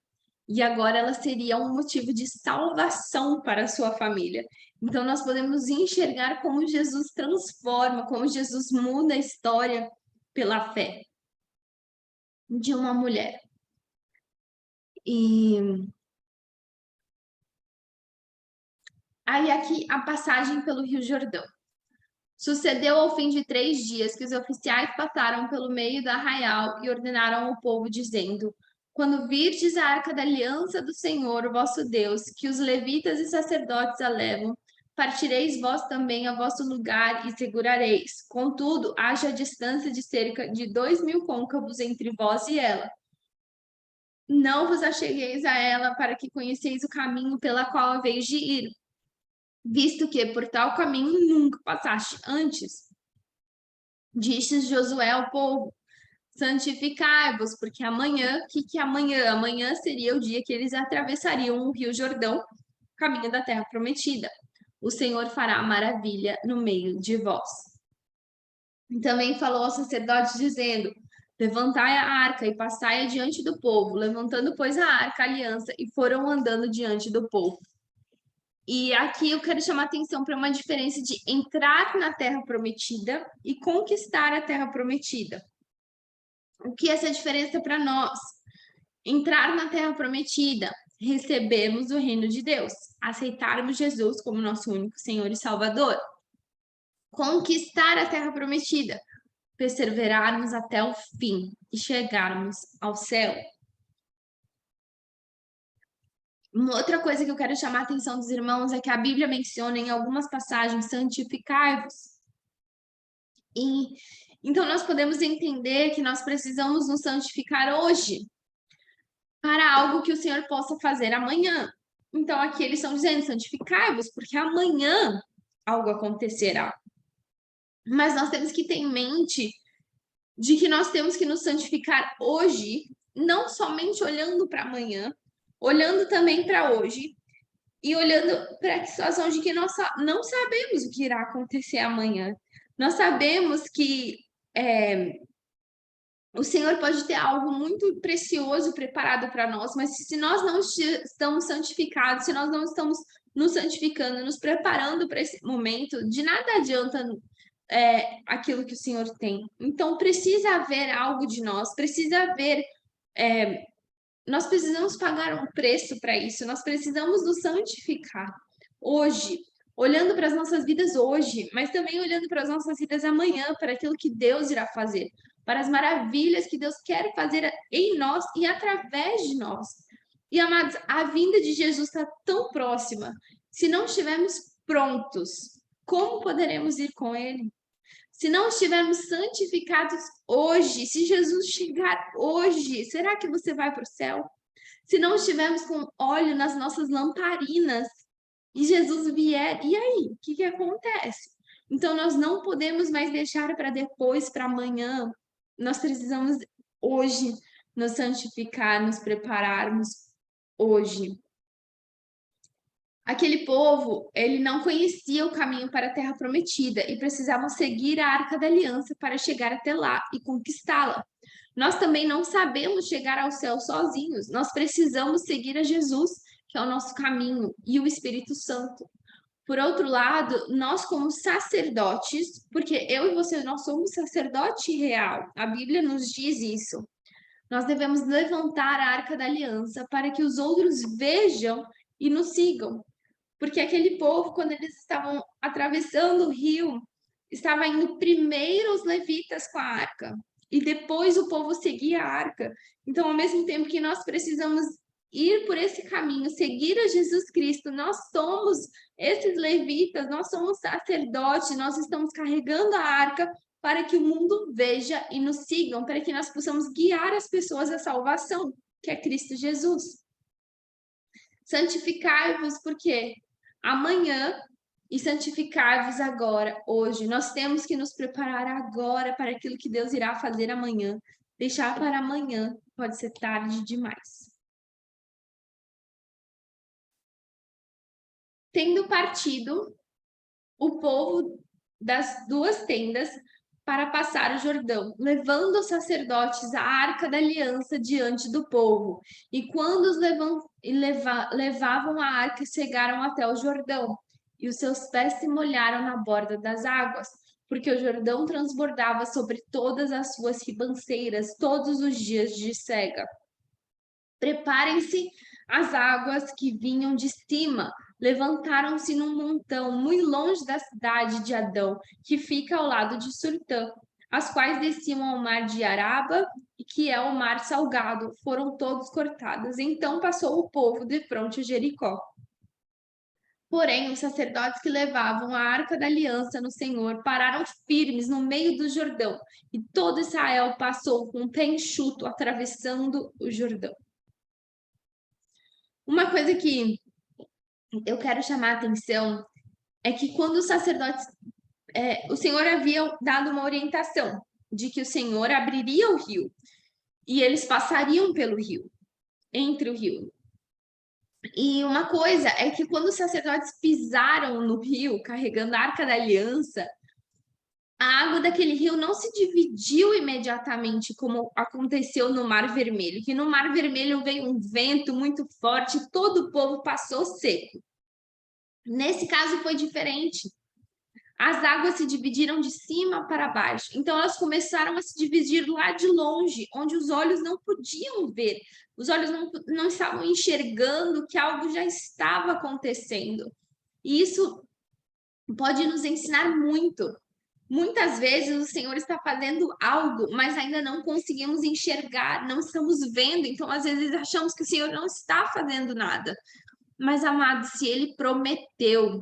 E agora ela seria um motivo de salvação para a sua família. Então nós podemos enxergar como Jesus transforma, como Jesus muda a história pela fé de uma mulher. E aí aqui a passagem pelo Rio Jordão. Sucedeu ao fim de 3 dias que os oficiais passaram pelo meio do arraial e ordenaram ao povo, dizendo: Quando virdes a arca da aliança do Senhor, vosso Deus, que os levitas e sacerdotes a levam, partireis vós também a vosso lugar e segurareis. Contudo, haja distância de cerca de 2.000 côncavos entre vós e ela. Não vos achegueis a ela para que conheceis o caminho pela qual haveis de ir, visto que por tal caminho nunca passaste antes. Disse Josué ao povo: santificai-vos, porque amanhã, o que é amanhã? Amanhã seria o dia que eles atravessariam o Rio Jordão, caminho da terra prometida. O Senhor fará maravilha no meio de vós. E também falou ao sacerdote, dizendo: levantai a arca e passai adiante do povo, levantando, pois, a arca, a aliança, e foram andando diante do povo. E aqui eu quero chamar atenção para uma diferença de entrar na terra prometida e conquistar a terra prometida. O que é essa diferença para nós? Entrar na terra prometida, recebermos o reino de Deus, aceitarmos Jesus como nosso único Senhor e Salvador. Conquistar a terra prometida, perseverarmos até o fim e chegarmos ao céu. Uma outra coisa que eu quero chamar a atenção dos irmãos é que a Bíblia menciona em algumas passagens santificai-vos. E então nós podemos entender que nós precisamos nos santificar hoje para algo que o Senhor possa fazer amanhã. Então aqui eles estão dizendo santificai-vos, porque amanhã algo acontecerá. Mas nós temos que ter em mente de que nós temos que nos santificar hoje, não somente olhando para amanhã, olhando também para hoje, e olhando para a situação de que nós não sabemos o que irá acontecer amanhã. Nós sabemos que o Senhor pode ter algo muito precioso preparado para nós, mas se nós não estamos santificados, se nós não estamos nos santificando, nos preparando para esse momento, de nada adianta aquilo que o Senhor tem. Então, precisa haver algo de nós, precisa haver. Nós precisamos pagar um preço para isso, nós precisamos nos santificar hoje, olhando para as nossas vidas hoje, mas também olhando para as nossas vidas amanhã, para aquilo que Deus irá fazer, para as maravilhas que Deus quer fazer em nós e através de nós. E, amados, a vinda de Jesus está tão próxima. Se não estivermos prontos, como poderemos ir com Ele? Se não estivermos santificados hoje, se Jesus chegar hoje, será que você vai para o céu? Se não estivermos com óleo nas nossas lamparinas e Jesus vier, e aí? O que acontece? Então, nós não podemos mais deixar para depois, para amanhã. Nós precisamos hoje nos santificar, nos prepararmos hoje. Aquele povo, ele não conhecia o caminho para a terra prometida e precisavam seguir a Arca da Aliança para chegar até lá e conquistá-la. Nós também não sabemos chegar ao céu sozinhos. Nós precisamos seguir a Jesus, que é o nosso caminho, e o Espírito Santo. Por outro lado, nós como sacerdotes, porque eu e você, nós somos sacerdote real. A Bíblia nos diz isso. Nós devemos levantar a Arca da Aliança para que os outros vejam e nos sigam. Porque aquele povo, quando eles estavam atravessando o rio, estava indo primeiro os levitas com a arca e depois o povo seguia a arca. Então, ao mesmo tempo que nós precisamos ir por esse caminho, seguir a Jesus Cristo, nós somos esses levitas, nós somos sacerdotes, nós estamos carregando a arca para que o mundo veja e nos sigam, para que nós possamos guiar as pessoas à salvação, que é Cristo Jesus. Santificai-vos, porque amanhã e santificar-vos agora, hoje. Nós temos que nos preparar agora para aquilo que Deus irá fazer amanhã. Deixar para amanhã pode ser tarde demais. Tendo partido, o povo das duas tendas para passar o Jordão, levando os sacerdotes a arca da aliança diante do povo. E quando os levavam a arca, chegaram até o Jordão, e os seus pés se molharam na borda das águas, porque o Jordão transbordava sobre todas as suas ribanceiras todos os dias de cega. Preparem-se as águas que vinham de cima, levantaram-se num montão muito longe da cidade de Adão, que fica ao lado de Surtã, as quais desciam ao mar de Araba, que é o mar salgado, foram todos cortadas. Então passou o povo de fronte a Jericó. Porém, os sacerdotes que levavam a arca da aliança no Senhor pararam firmes no meio do Jordão, e todo Israel passou com o pé enxuto, atravessando o Jordão. Uma coisa que eu quero chamar a atenção é que quando os sacerdotes, o Senhor havia dado uma orientação de que o Senhor abriria o rio e eles passariam pelo rio, entre o rio. E uma coisa é que quando os sacerdotes pisaram no rio, carregando a Arca da Aliança, a água daquele rio não se dividiu imediatamente, como aconteceu no Mar Vermelho, que no Mar Vermelho veio um vento muito forte e todo o povo passou seco. Nesse caso foi diferente. As águas se dividiram de cima para baixo. Então elas começaram a se dividir lá de longe, onde os olhos não podiam ver. Os olhos não estavam enxergando que algo já estava acontecendo. E isso pode nos ensinar muito. Muitas vezes o Senhor está fazendo algo, mas ainda não conseguimos enxergar, não estamos vendo. Então, às vezes, achamos que o Senhor não está fazendo nada. Mas, amado, se Ele prometeu,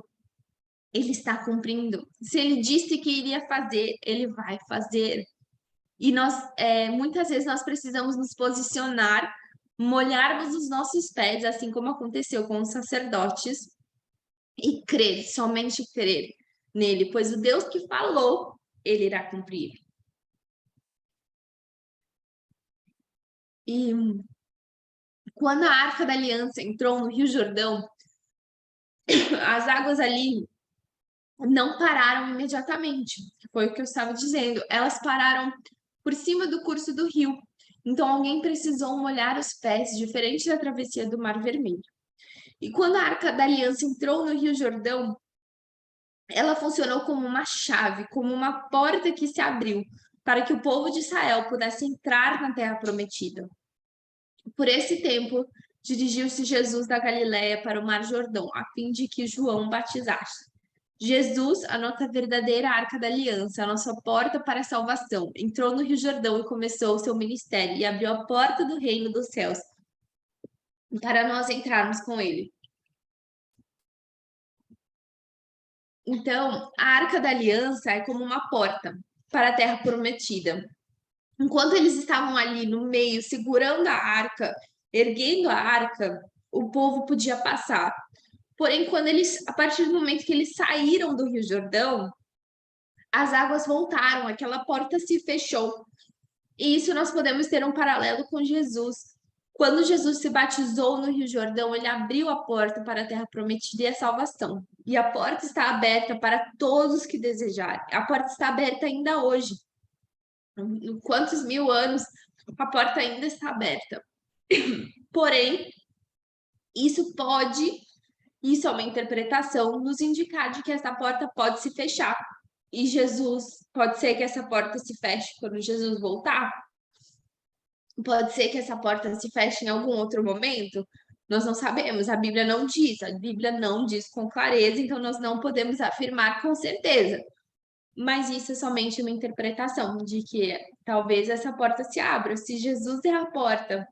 Ele está cumprindo. Se Ele disse que iria fazer, Ele vai fazer. E nós, muitas vezes, nós precisamos nos posicionar, molharmos os nossos pés, assim como aconteceu com os sacerdotes, e crer, somente crer nele, pois o Deus que falou, ele irá cumprir. E quando a Arca da Aliança entrou no Rio Jordão, as águas ali não pararam imediatamente, foi o que eu estava dizendo, elas pararam por cima do curso do rio. Então alguém precisou molhar os pés, diferente da travessia do Mar Vermelho. E quando a Arca da Aliança entrou no Rio Jordão, ela funcionou como uma chave, como uma porta que se abriu para que o povo de Israel pudesse entrar na Terra Prometida. Por esse tempo, dirigiu-se Jesus da Galiléia para o Mar Jordão, a fim de que João batizasse. Jesus, a nossa verdadeira arca da aliança, a nossa porta para a salvação, entrou no Rio Jordão e começou o seu ministério e abriu a porta do reino dos céus para nós entrarmos com ele. Então, a Arca da Aliança é como uma porta para a Terra Prometida. Enquanto eles estavam ali no meio, segurando a arca, erguendo a arca, o povo podia passar. Porém, a partir do momento que eles saíram do Rio Jordão, as águas voltaram, aquela porta se fechou. E isso nós podemos ter um paralelo com Jesus. Quando Jesus se batizou no Rio Jordão, ele abriu a porta para a Terra Prometida e a salvação. E a porta está aberta para todos que desejarem. A porta está aberta ainda hoje. Em quantos mil anos a porta ainda está aberta. Porém, isso é uma interpretação, nos indicar de que essa porta pode se fechar. E pode ser que essa porta se feche quando Jesus voltar. Pode ser que essa porta se feche em algum outro momento. Nós não sabemos, a Bíblia não diz com clareza, então nós não podemos afirmar com certeza. Mas isso é somente uma interpretação de que talvez essa porta se abra. Se Jesus é a porta,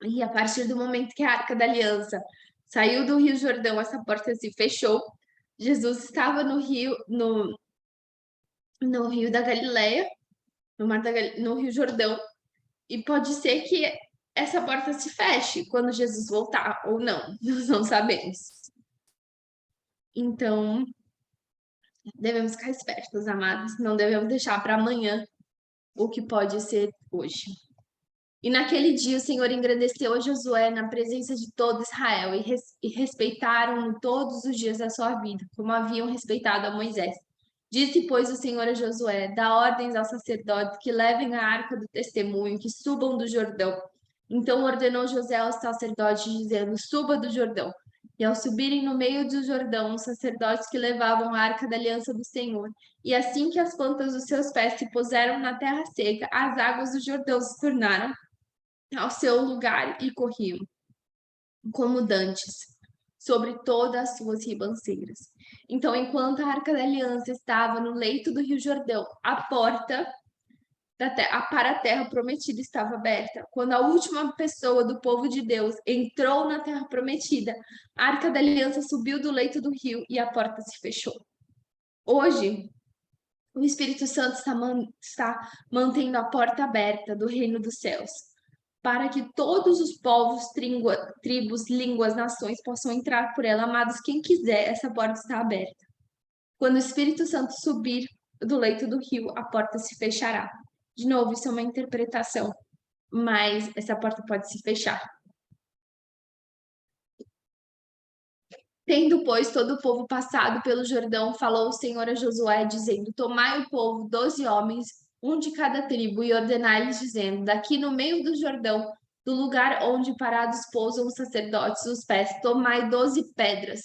e a partir do momento que a Arca da Aliança saiu do Rio Jordão, essa porta se fechou. Jesus estava no Rio da Galileia, no Rio Jordão, e pode ser que essa porta se feche quando Jesus voltar, ou não, nós não sabemos. Então, devemos ficar espertos, amados, não devemos deixar para amanhã o que pode ser hoje. E naquele dia o Senhor engrandeceu a Josué na presença de todo Israel e respeitaram-no todos os dias da sua vida, como haviam respeitado a Moisés. Disse, pois, o Senhor a Josué: dá ordens aos sacerdotes que levem a arca do testemunho, que subam do Jordão. Então ordenou José aos sacerdotes, dizendo: suba do Jordão. E ao subirem no meio do Jordão, os sacerdotes que levavam a arca da aliança do Senhor, e assim que as plantas dos seus pés se puseram na terra seca, as águas do Jordão se tornaram ao seu lugar e corriam, como dantes, sobre todas as suas ribanceiras. Então, enquanto a arca da aliança estava no leito do Rio Jordão, a porta para a terra prometida estava aberta. Quando a última pessoa do povo de Deus entrou na terra prometida, a arca da aliança subiu do leito do rio e a porta se fechou. Hoje, o Espírito Santo está mantendo a porta aberta do reino dos céus, para que todos os povos, tribos, línguas, nações possam entrar por ela. Amados, quem quiser, essa porta está aberta. Quando o Espírito Santo subir do leito do rio, a porta se fechará. De novo, isso é uma interpretação, mas essa porta pode se fechar. Tendo, pois, todo o povo passado pelo Jordão, falou o Senhor a Josué, dizendo: tomai o povo, 12 homens, um de cada tribo, e ordenai-lhes, dizendo: daqui no meio do Jordão, do lugar onde parados pousam os sacerdotes os pés, tomai 12 pedras,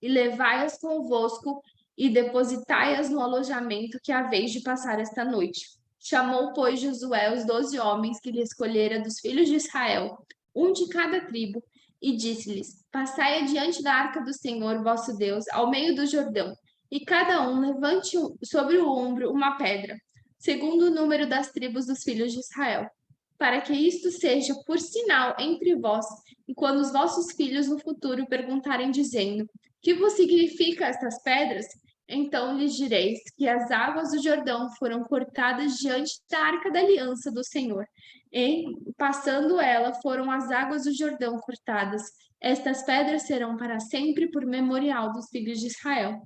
e levai-as convosco, e depositai-as no alojamento que haveis de passar esta noite. Chamou, pois, Josué os 12 homens que lhe escolhera dos filhos de Israel, um de cada tribo, e disse-lhes: passai adiante da arca do Senhor vosso Deus, ao meio do Jordão, e cada um levante sobre o ombro uma pedra, segundo o número das tribos dos filhos de Israel, para que isto seja por sinal entre vós, e quando os vossos filhos no futuro perguntarem, dizendo: que vos significa estas pedras? Então lhes direis que as águas do Jordão foram cortadas diante da arca da aliança do Senhor. E, passando ela, foram as águas do Jordão cortadas. Estas pedras serão para sempre por memorial dos filhos de Israel.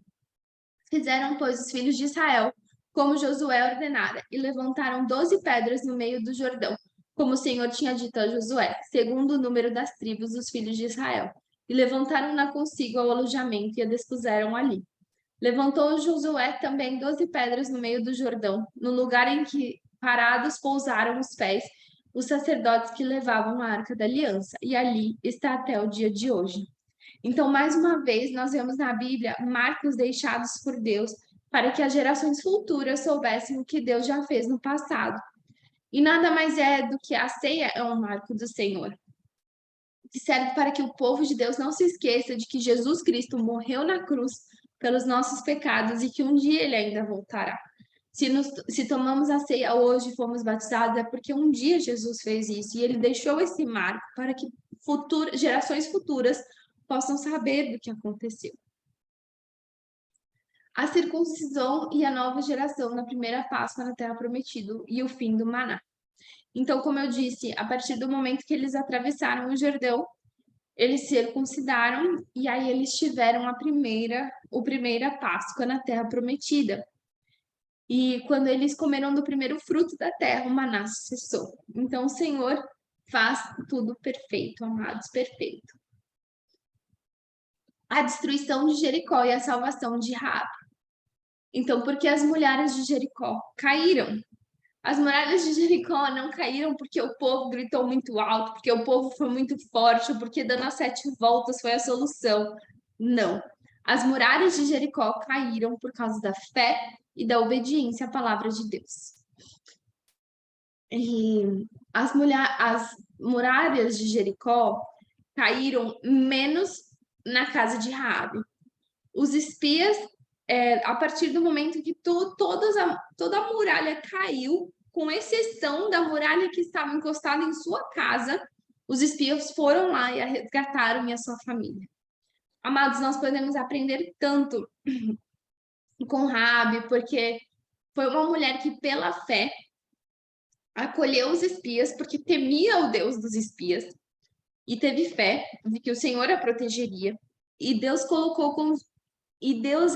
Fizeram, pois, os filhos de Israel, como Josué ordenara, e levantaram 12 pedras no meio do Jordão, como o Senhor tinha dito a Josué, segundo o número das tribos dos filhos de Israel. E levantaram-na consigo ao alojamento e a dispuseram ali. Levantou Josué também 12 pedras no meio do Jordão, no lugar em que parados pousaram os pés os sacerdotes que levavam a arca da aliança, e ali está até o dia de hoje. Então, mais uma vez, nós vemos na Bíblia marcos deixados por Deus para que as gerações futuras soubessem o que Deus já fez no passado. E nada mais é do que a ceia é um marco do Senhor, que serve para que o povo de Deus não se esqueça de que Jesus Cristo morreu na cruz pelos nossos pecados e que um dia ele ainda voltará. Se tomamos a ceia hoje e fomos batizados, é porque um dia Jesus fez isso e ele deixou esse marco para que gerações futuras possam saber do que aconteceu. A circuncisão e a nova geração na primeira Páscoa na Terra Prometida e o fim do maná. Então, como eu disse, a partir do momento que eles atravessaram o Jordão, eles se circuncidaram e aí eles tiveram a primeira Páscoa na Terra Prometida. E quando eles comeram do primeiro fruto da terra, o maná cessou. Então o Senhor faz tudo perfeito, amados, perfeito. A destruição de Jericó e a salvação de Raabe. Então, por que as muralhas de Jericó caíram? As muralhas de Jericó não caíram porque o povo gritou muito alto, porque o povo foi muito forte, ou porque dando as 7 voltas foi a solução. Não. As muralhas de Jericó caíram por causa da fé e da obediência à palavra de Deus. E as muralhas de Jericó caíram menos na casa de Raabe. Os espias, a partir do momento que toda a muralha caiu, com exceção da muralha que estava encostada em sua casa, os espias foram lá e a resgataram e a sua família. Amados, nós podemos aprender tanto com Raabe, porque foi uma mulher que, pela fé, acolheu os espias, porque temia o Deus dos espias, e teve fé de que o Senhor a protegeria, e Deus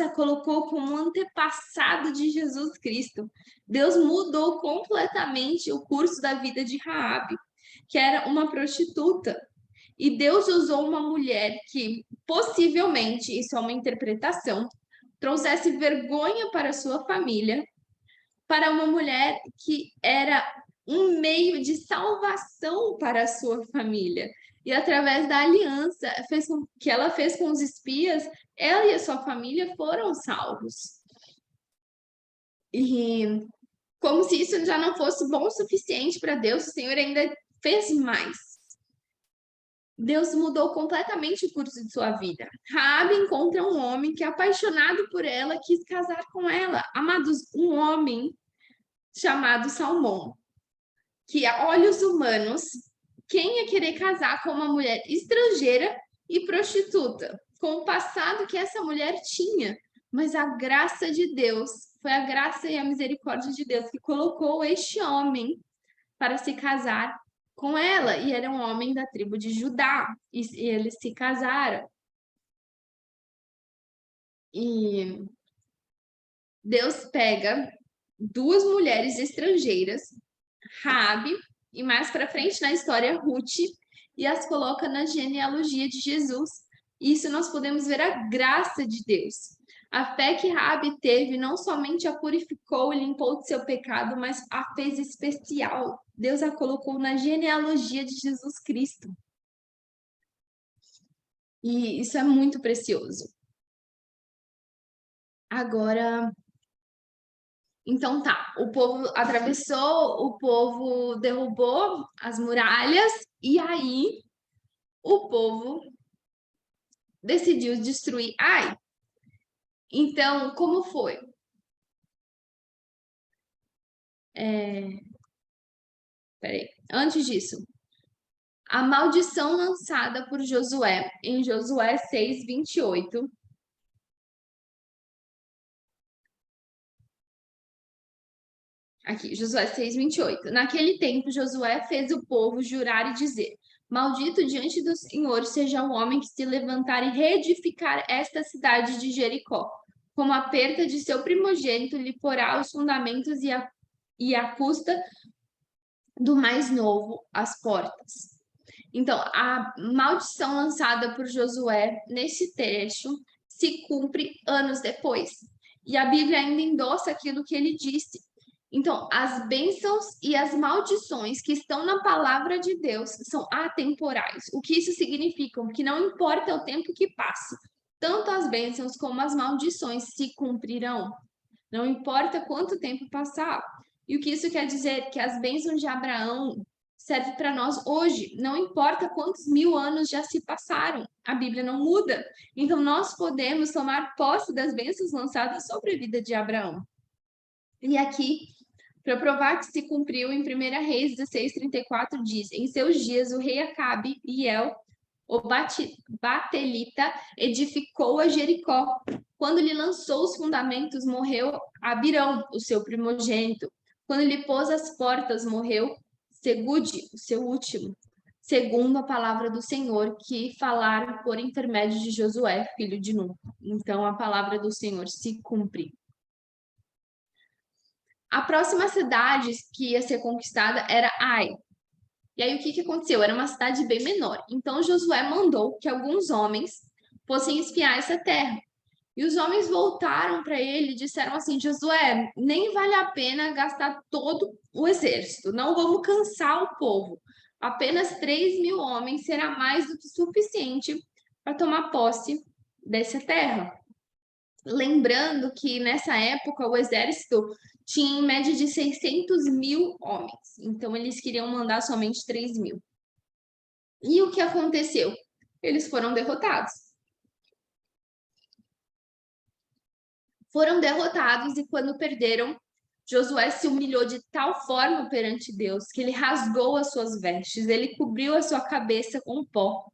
a colocou como antepassado de Jesus Cristo. Deus mudou completamente o curso da vida de Raabe, que era uma prostituta. E Deus usou uma mulher que, possivelmente, isso é uma interpretação, trouxesse vergonha para sua família, para uma mulher que era um meio de salvação para a sua família. E através da aliança que ela fez com os espias, ela e a sua família foram salvos. E como se isso já não fosse bom o suficiente para Deus, o Senhor ainda fez mais. Deus mudou completamente o curso de sua vida. Raabe encontra um homem que, apaixonado por ela, quis casar com ela. Amados, um homem chamado Salmão, que a olhos humanos, quem ia querer casar com uma mulher estrangeira e prostituta, com o passado que essa mulher tinha? Mas a graça de Deus, foi a graça e a misericórdia de Deus que colocou este homem para se casar com ela, e era um homem da tribo de Judá, e eles se casaram. E Deus pega duas mulheres estrangeiras, Raabe e mais para frente na história Ruth, e as coloca na genealogia de Jesus. Isso nós podemos ver a graça de Deus. A fé que Raabe teve não somente a purificou e limpou de seu pecado, mas a fez especial. Deus a colocou na genealogia de Jesus Cristo. E isso é muito precioso. Agora, então tá, o povo atravessou, o povo derrubou as muralhas, e aí o povo decidiu destruir Ai. Então, como foi? Peraí, antes disso, a maldição lançada por Josué em Josué 6:28. Aqui, Josué 6:28. Naquele tempo, Josué fez o povo jurar e dizer: Maldito diante do Senhor seja o homem que se levantar e reedificar esta cidade de Jericó. Como a perda de seu primogênito lhe porá os fundamentos e a custa do mais novo as portas. Então, a maldição lançada por Josué nesse trecho se cumpre anos depois. E a Bíblia ainda endossa aquilo que ele disse. Então, as bênçãos e as maldições que estão na palavra de Deus são atemporais. O que isso significa? Que não importa o tempo que passe, tanto as bênçãos como as maldições se cumprirão. Não importa quanto tempo passar. E o que isso quer dizer? Que as bênçãos de Abraão servem para nós hoje. Não importa quantos 1000 anos já se passaram. A Bíblia não muda. Então, nós podemos tomar posse das bênçãos lançadas sobre a vida de Abraão. E aqui, para provar que se cumpriu, em 1 Reis 16:34 diz: Em seus dias, o rei Acabe, Biel, o Batelita, edificou a Jericó. Quando lhe lançou os fundamentos, morreu Abirão, o seu primogênito. Quando lhe pôs as portas, morreu Segude, o seu último, segundo a palavra do Senhor, que falaram por intermédio de Josué, filho de Nun. Então, a palavra do Senhor se cumpre. A próxima cidade que ia ser conquistada era Ai. E aí, o que aconteceu? Era uma cidade bem menor. Então, Josué mandou que alguns homens fossem espiar essa terra. E os homens voltaram para ele e disseram assim: Josué, nem vale a pena gastar todo o exército, não vamos cansar o povo. Apenas 3.000 homens será mais do que suficiente para tomar posse dessa terra. Lembrando que nessa época o exército tinha em média de 600.000 homens, então eles queriam mandar somente 3.000. E o que aconteceu? Eles foram derrotados. Foram derrotados e quando perderam, Josué se humilhou de tal forma perante Deus que ele rasgou as suas vestes, ele cobriu a sua cabeça com pó.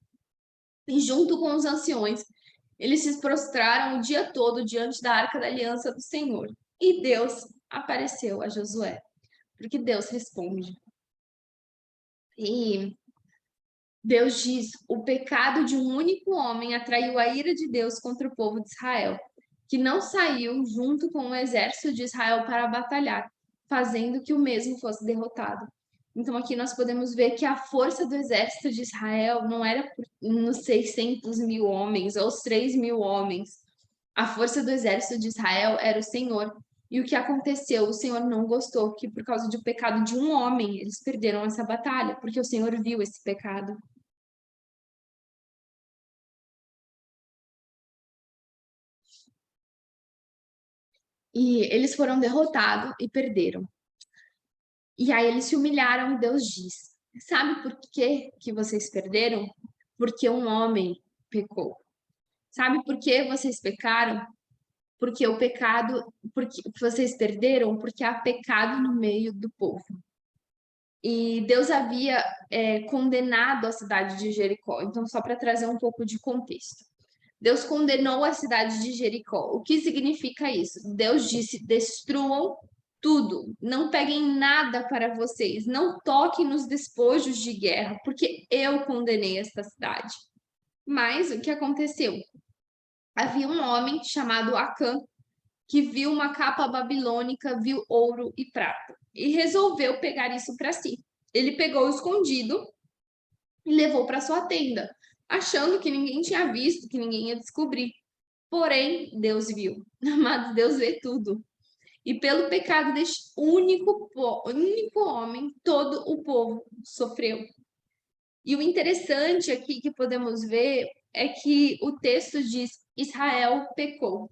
E junto com os anciões, eles se prostraram o dia todo diante da arca da aliança do Senhor. E Deus apareceu a Josué, porque Deus responde. E Deus diz: o pecado de um único homem atraiu a ira de Deus contra o povo de Israel, que não saiu junto com o exército de Israel para batalhar, fazendo que o mesmo fosse derrotado. Então, aqui nós podemos ver que a força do exército de Israel não era nos 600.000 homens ou os 3.000 homens. A força do exército de Israel era o Senhor. E o que aconteceu? O Senhor não gostou, que por causa do pecado de um homem, eles perderam essa batalha, porque o Senhor viu esse pecado. E eles foram derrotados e perderam. E aí eles se humilharam e Deus diz: Sabe por que que vocês perderam? Porque um homem pecou. Sabe por que vocês pecaram? Porque o pecado, porque vocês perderam, porque há pecado no meio do povo. E Deus havia condenado a cidade de Jericó. Então, só para trazer um pouco de contexto. Deus condenou a cidade de Jericó. O que significa isso? Deus disse: destruam tudo, não peguem nada para vocês, não toquem nos despojos de guerra, porque eu condenei esta cidade. Mas o que aconteceu? Havia um homem chamado Acã que viu uma capa babilônica, viu ouro e prata e resolveu pegar isso para si. Ele pegou escondido e levou para sua tenda, achando que ninguém tinha visto, que ninguém ia descobrir. Porém, Deus viu. Mas Deus vê tudo. E pelo pecado deste único homem, todo o povo sofreu. E o interessante aqui que podemos ver é que o texto diz: Israel pecou.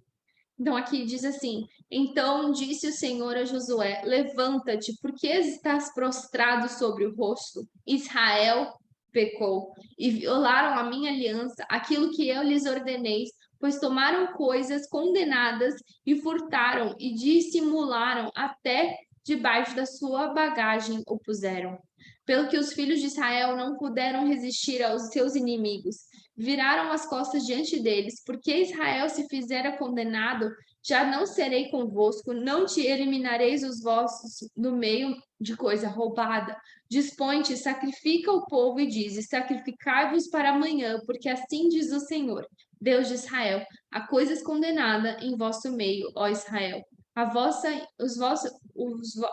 Então aqui diz assim: Então disse o Senhor a Josué: Levanta-te, porque estás prostrado sobre o rosto? Israel pecou e violaram a minha aliança, aquilo que eu lhes ordenei, pois tomaram coisas condenadas e furtaram e dissimularam até debaixo da sua bagagem o puseram. Pelo que os filhos de Israel não puderam resistir aos seus inimigos, viraram as costas diante deles, porque Israel se fizera condenado, já não serei convosco, não te eliminareis os vossos no meio de coisa roubada. Dispõe-te, sacrifica o povo e diz: sacrificai-vos para amanhã, porque assim diz o Senhor, Deus de Israel: há coisas condenadas em vosso meio, ó Israel. A vossa,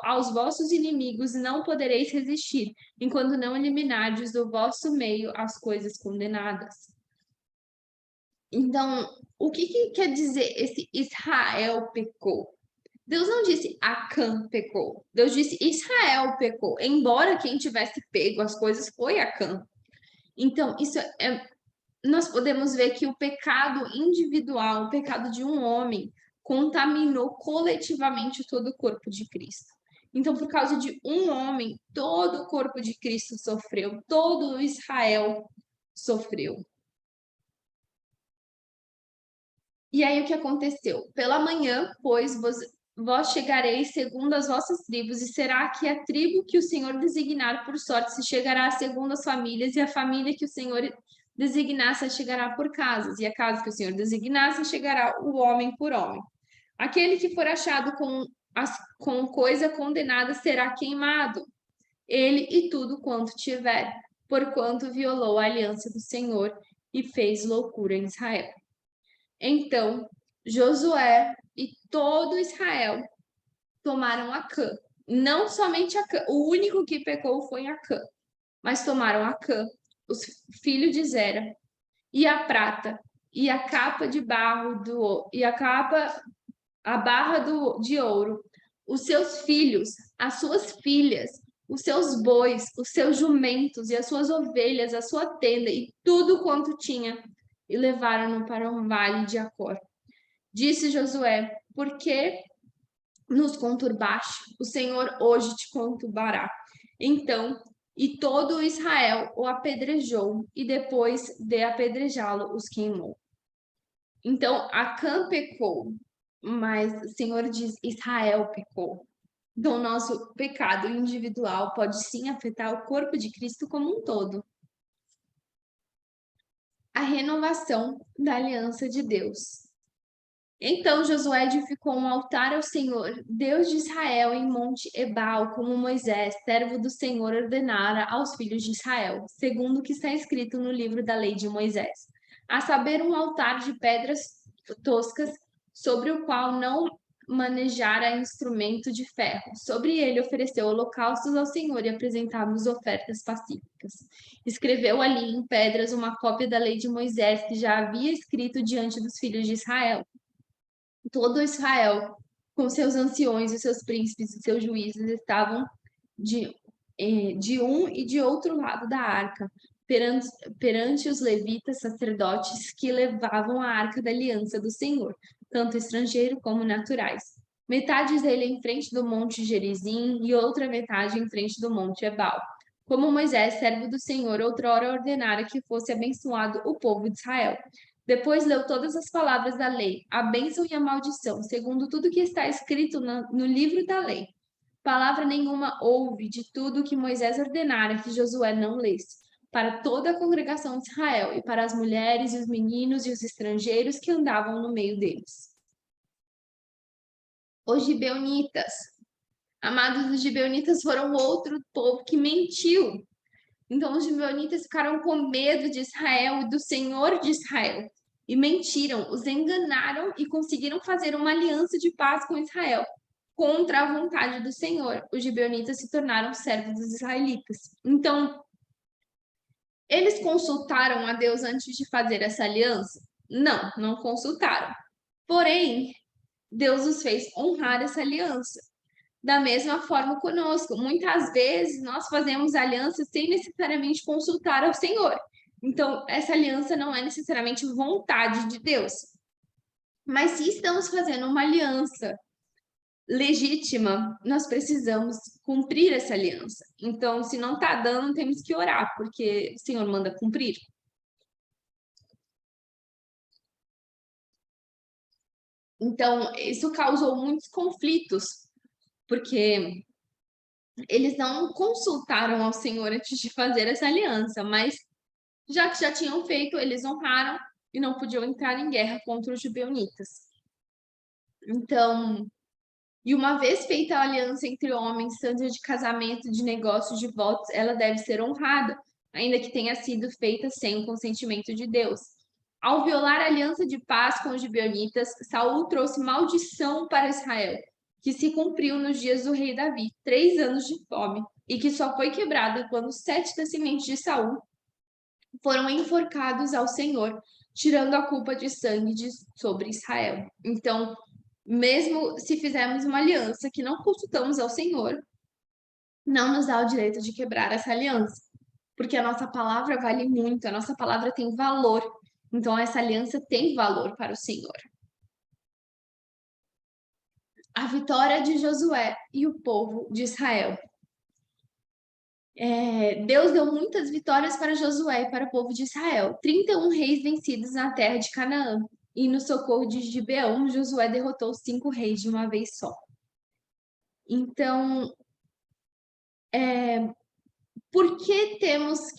aos vossos inimigos não podereis resistir, enquanto não eliminardes do vosso meio as coisas condenadas. Então, o que quer dizer esse Israel pecou? Deus não disse Acã pecou. Deus disse Israel pecou. Embora quem tivesse pego as coisas foi Acã. Então, nós podemos ver que o pecado individual, o pecado de um homem, contaminou coletivamente todo o corpo de Cristo. Então, por causa de um homem, todo o corpo de Cristo sofreu, todo Israel sofreu. E aí o que aconteceu? Pela manhã, pois, vós chegareis segundo as vossas tribos, e será que a tribo que o Senhor designar por sorte se chegará segundo as famílias, e a família que o Senhor designasse chegará por casas, e a casa que o Senhor designasse chegará o homem por homem. Aquele que for achado com coisa condenada será queimado, ele e tudo quanto tiver, porquanto violou a aliança do Senhor e fez loucura em Israel. Então, Josué e todo Israel tomaram Acã. Não somente Acã, o único que pecou foi Acã, mas tomaram Acã, os filhos de Zera, e a prata, e a capa de barro e a barra de ouro, os seus filhos, as suas filhas, os seus bois, os seus jumentos e as suas ovelhas, a sua tenda e tudo quanto tinha, e levaram-no para um vale de Acor. Disse Josué: Por que nos conturbaste? O Senhor hoje te conturbará. Então, e todo Israel o apedrejou, e depois de apedrejá-lo, os queimou. Então, Acã pecou, mas o Senhor diz: Israel pecou. Então, o nosso pecado individual pode sim afetar o corpo de Cristo como um todo. A renovação da aliança de Deus. Então Josué edificou um altar ao Senhor, Deus de Israel, em Monte Ebal, como Moisés, servo do Senhor, ordenara aos filhos de Israel, segundo o que está escrito no livro da lei de Moisés. A saber, um altar de pedras toscas, sobre o qual não manejara instrumento de ferro. Sobre ele ofereceu holocaustos ao Senhor e apresentava-nos ofertas pacíficas. Escreveu ali em pedras uma cópia da lei de Moisés, que já havia escrito diante dos filhos de Israel. todo Israel, com seus anciões, os seus príncipes e seus juízes, estavam de, de um e de outro lado da arca, perante, perante os levitas sacerdotes que levavam a arca da aliança do Senhor, tanto estrangeiro como naturais. Metade dele em frente do monte Gerizim e outra metade em frente do monte Ebal. Como Moisés, servo do Senhor, outrora ordenara que fosse abençoado o povo de Israel. Depois leu todas as palavras da lei, a bênção e a maldição, segundo tudo que está escrito no livro da lei. Palavra nenhuma houve de tudo que Moisés ordenara que Josué não lesse, para toda a congregação de Israel e para as mulheres e os meninos e os estrangeiros que andavam no meio deles. Os gibeonitas. Amados, os gibeonitas foram outro povo que mentiu. Então, os gibeonitas ficaram com medo de Israel e do Senhor de Israel. E mentiram, os enganaram e conseguiram fazer uma aliança de paz com Israel. Contra a vontade do Senhor, os gibeonitas se tornaram servos dos israelitas. Então, eles consultaram a Deus antes de fazer essa aliança? Não, não consultaram. Porém, Deus os fez honrar essa aliança. Da mesma forma conosco, muitas vezes nós fazemos alianças sem necessariamente consultar ao Senhor. Então, essa aliança não é necessariamente vontade de Deus. Mas se estamos fazendo uma aliança legítima, nós precisamos cumprir essa aliança. Então, se não está dando, temos que orar, porque o Senhor manda cumprir. Então, isso causou muitos conflitos, porque eles não consultaram ao Senhor antes de fazer essa aliança, mas já que já tinham feito, eles honraram e não podiam entrar em guerra contra os gibeonitas. Então, e uma vez feita a aliança entre homens, tanto de casamento, de negócios, de votos, ela deve ser honrada, ainda que tenha sido feita sem o consentimento de Deus. Ao violar a aliança de paz com os gibeonitas, Saul trouxe maldição para Israel, que se cumpriu nos dias do rei Davi, 3 anos de fome, e que só foi quebrada quando 7 descendentes de Saul foram enforcados ao Senhor, tirando a culpa de sangue sobre Israel. Então, mesmo se fizermos uma aliança que não consultamos ao Senhor, não nos dá o direito de quebrar essa aliança, porque a nossa palavra vale muito, a nossa palavra tem valor. Então, essa aliança tem valor para o Senhor. A vitória de Josué e o povo de Israel. Deus deu muitas vitórias para Josué e para o povo de Israel. 31 reis vencidos na terra de Canaã. E no socorro de Gibeão, Josué derrotou 5 reis de uma vez só. Então, por que temos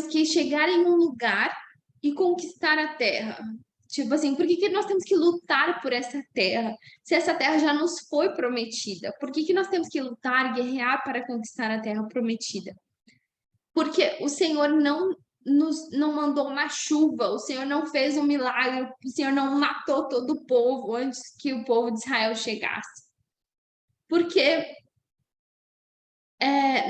que chegar em um lugar e conquistar a terra? Tipo assim, por que nós temos que lutar por essa terra? Se essa terra já nos foi prometida, por que nós temos que lutar, guerrear para conquistar a terra prometida? Porque o Senhor não mandou uma chuva, o Senhor não fez um milagre, o Senhor não matou todo o povo antes que o povo de Israel chegasse. Porque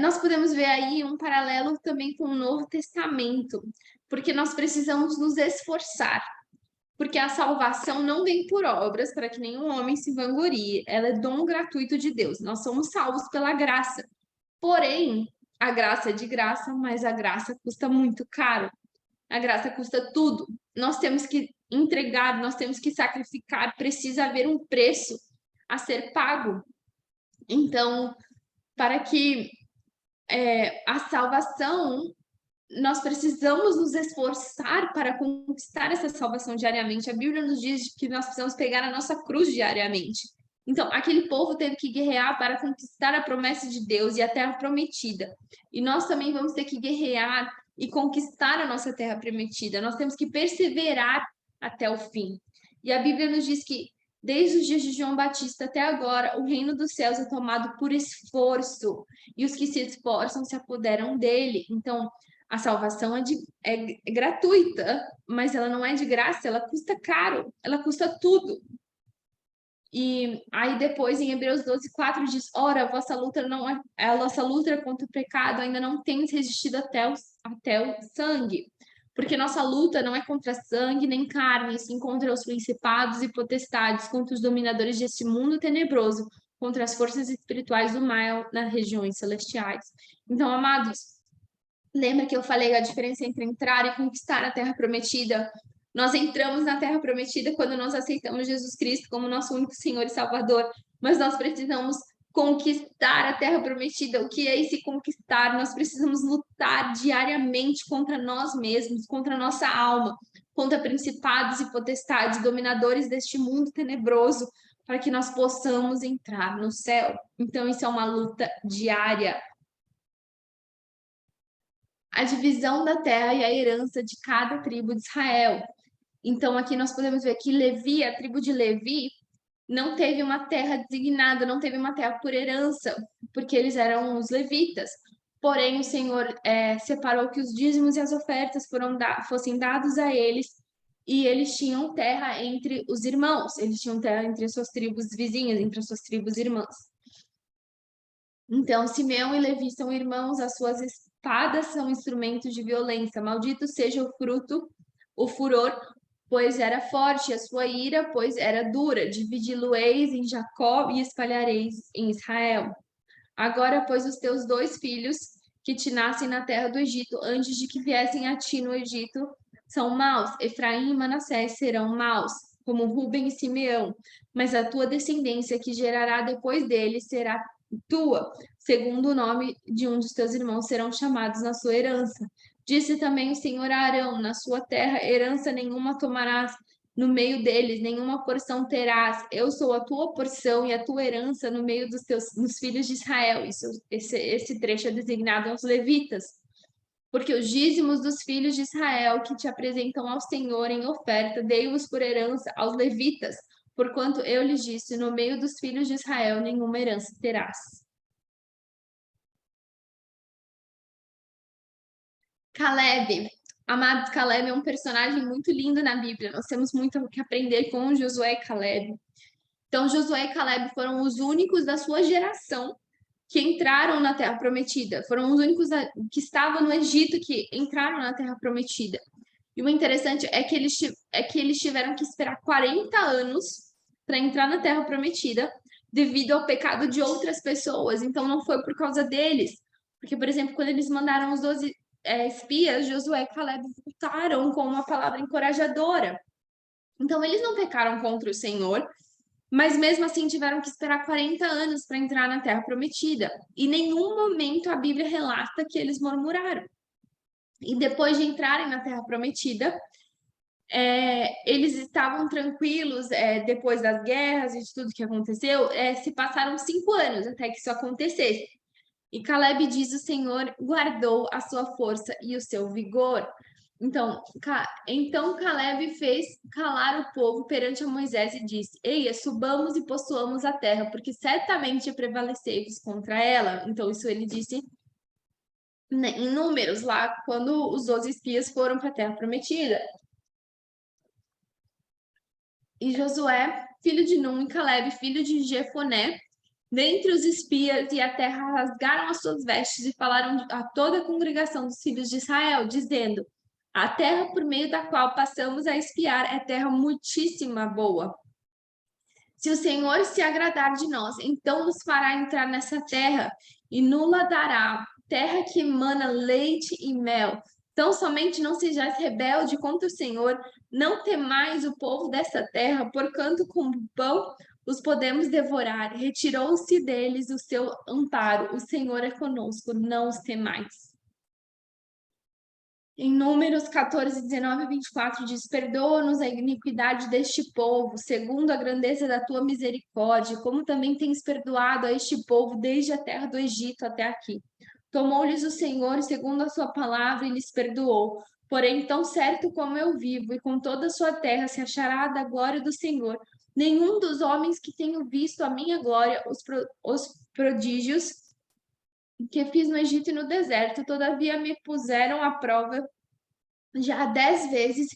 nós podemos ver aí um paralelo também com o Novo Testamento, porque nós precisamos nos esforçar, porque a salvação não vem por obras para que nenhum homem se vanglorie, ela é dom gratuito de Deus, nós somos salvos pela graça. Porém, a graça é de graça, mas a graça custa muito caro. A graça custa tudo. Nós temos que entregar, nós temos que sacrificar, precisa haver um preço a ser pago. Então, para que a salvação, nós precisamos nos esforçar para conquistar essa salvação diariamente. A Bíblia nos diz que nós precisamos pegar a nossa cruz diariamente. Então, aquele povo teve que guerrear para conquistar a promessa de Deus e a terra prometida. E nós também vamos ter que guerrear e conquistar a nossa terra prometida. Nós temos que perseverar até o fim. E a Bíblia nos diz que, desde os dias de João Batista até agora, o reino dos céus é tomado por esforço. E os que se esforçam se apoderam dele. Então, a salvação é gratuita, mas ela não é de graça, ela custa caro, ela custa tudo. E aí depois em Hebreus 12:4 diz: ora, a vossa luta não é, a nossa luta contra o pecado ainda não tem resistido até o sangue. Porque nossa luta não é contra sangue nem carne, sim contra os principados e potestades, contra os dominadores deste mundo tenebroso, contra as forças espirituais do mal nas regiões celestiais. Então, amados, lembra que eu falei a diferença entre entrar e conquistar a Terra Prometida? Nós entramos na Terra Prometida quando nós aceitamos Jesus Cristo como nosso único Senhor e Salvador, mas nós precisamos conquistar a Terra Prometida. O que é esse conquistar? Nós precisamos lutar diariamente contra nós mesmos, contra a nossa alma, contra principados e potestades, dominadores deste mundo tenebroso, para que nós possamos entrar no céu. Então, isso é uma luta diária. A divisão da terra e a herança de cada tribo de Israel. Então, aqui nós podemos ver que Levi, a tribo de Levi, não teve uma terra designada, não teve uma terra por herança, porque eles eram os levitas. Porém, o Senhor separou que os dízimos e as ofertas fossem dados a eles, e eles tinham terra entre os irmãos, eles tinham terra entre as suas tribos vizinhas, entre as suas tribos irmãs. Então, Simeão e Levi são irmãos, as suas espadas são instrumentos de violência. Maldito seja o fruto, o furor, pois era forte, a sua ira, pois era dura. Dividi-lo-eis em Jacó e espalhareis em Israel. Agora, pois, os teus 2 filhos que te nascem na terra do Egito, antes de que viessem a ti no Egito, são maus. Efraim e Manassés serão maus, como Ruben e Simeão. Mas a tua descendência, que gerará depois deles, será tua, segundo o nome de um dos teus irmãos, serão chamados na sua herança. Disse também o Senhor a Arão: na sua terra herança nenhuma tomarás, no meio deles nenhuma porção terás. Eu sou a tua porção e a tua herança no meio dos filhos de Israel. Esse trecho é designado aos levitas. Porque os dízimos dos filhos de Israel que te apresentam ao Senhor em oferta, dei-os por herança aos levitas, porquanto eu lhes disse: no meio dos filhos de Israel nenhuma herança terás. Caleb. Amados, Caleb é um personagem muito lindo na Bíblia. Nós temos muito o que aprender com Josué e Caleb. Então, Josué e Caleb foram os únicos da sua geração que entraram na Terra Prometida. Foram os únicos que estavam no Egito que entraram na Terra Prometida. E o interessante é que eles tiveram que esperar 40 anos para entrar na Terra Prometida devido ao pecado de outras pessoas. Então, não foi por causa deles. Porque, por exemplo, quando eles mandaram os 12 espias, Josué e Caleb voltaram com uma palavra encorajadora. Então, eles não pecaram contra o Senhor, mas mesmo assim tiveram que esperar 40 anos para entrar na Terra Prometida. E em nenhum momento a Bíblia relata que eles murmuraram. E depois de entrarem na Terra Prometida, eles estavam tranquilos depois das guerras e de tudo que aconteceu. Se passaram 5 anos até que isso acontecesse. E Caleb diz: o Senhor guardou a sua força e o seu vigor. Então Caleb fez calar o povo perante a Moisés e disse: Eia, subamos e possuamos a terra, porque certamente prevaleceis contra ela. Então, isso ele disse em Números, lá quando os 12 espias foram para a terra prometida. E Josué, filho de Num, e Caleb, filho de Jefoné, dentre os espias e a terra rasgaram as suas vestes e falaram a toda a congregação dos filhos de Israel, dizendo: a terra por meio da qual passamos a espiar é terra muitíssima boa. Se o Senhor se agradar de nós, então nos fará entrar nessa terra e nula dará, terra que emana leite e mel. Então somente não sejais rebelde contra o Senhor, não temais o povo dessa terra, porquanto com pão os podemos devorar. Retirou-se deles o seu amparo, o Senhor é conosco, não os temais. Em Números 14, 19 e 24 diz: perdoa-nos a iniquidade deste povo, segundo a grandeza da tua misericórdia, como também tens perdoado a este povo desde a terra do Egito até aqui. Tomou-lhes o Senhor segundo a sua palavra e lhes perdoou. Porém, tão certo como eu vivo, e com toda a sua terra se achará da glória do Senhor, nenhum dos homens que tenho visto a minha glória, os prodígios que fiz no Egito e no deserto, todavia me puseram à prova já 10 vezes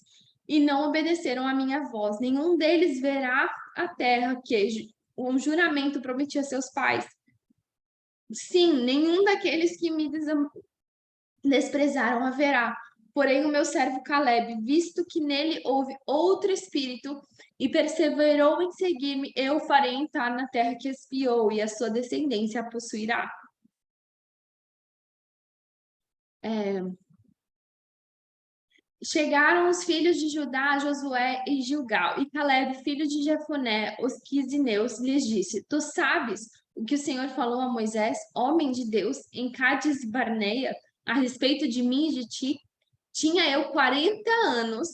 e não obedeceram à minha voz. Nenhum deles verá a terra que um juramento prometi a seus pais. Sim, nenhum daqueles que me desprezaram haverá, porém o meu servo Caleb, visto que nele houve outro espírito e perseverou em seguir-me, eu o farei entrar na terra que espiou e a sua descendência a possuirá. Chegaram os filhos de Judá, Josué e Gilgal, e Caleb, filho de Jefoné, os quizineus, lhes disse: Tu sabes o que o Senhor falou a Moisés, homem de Deus, em Cádiz Barneia, a respeito de mim e de ti? Tinha eu 40 anos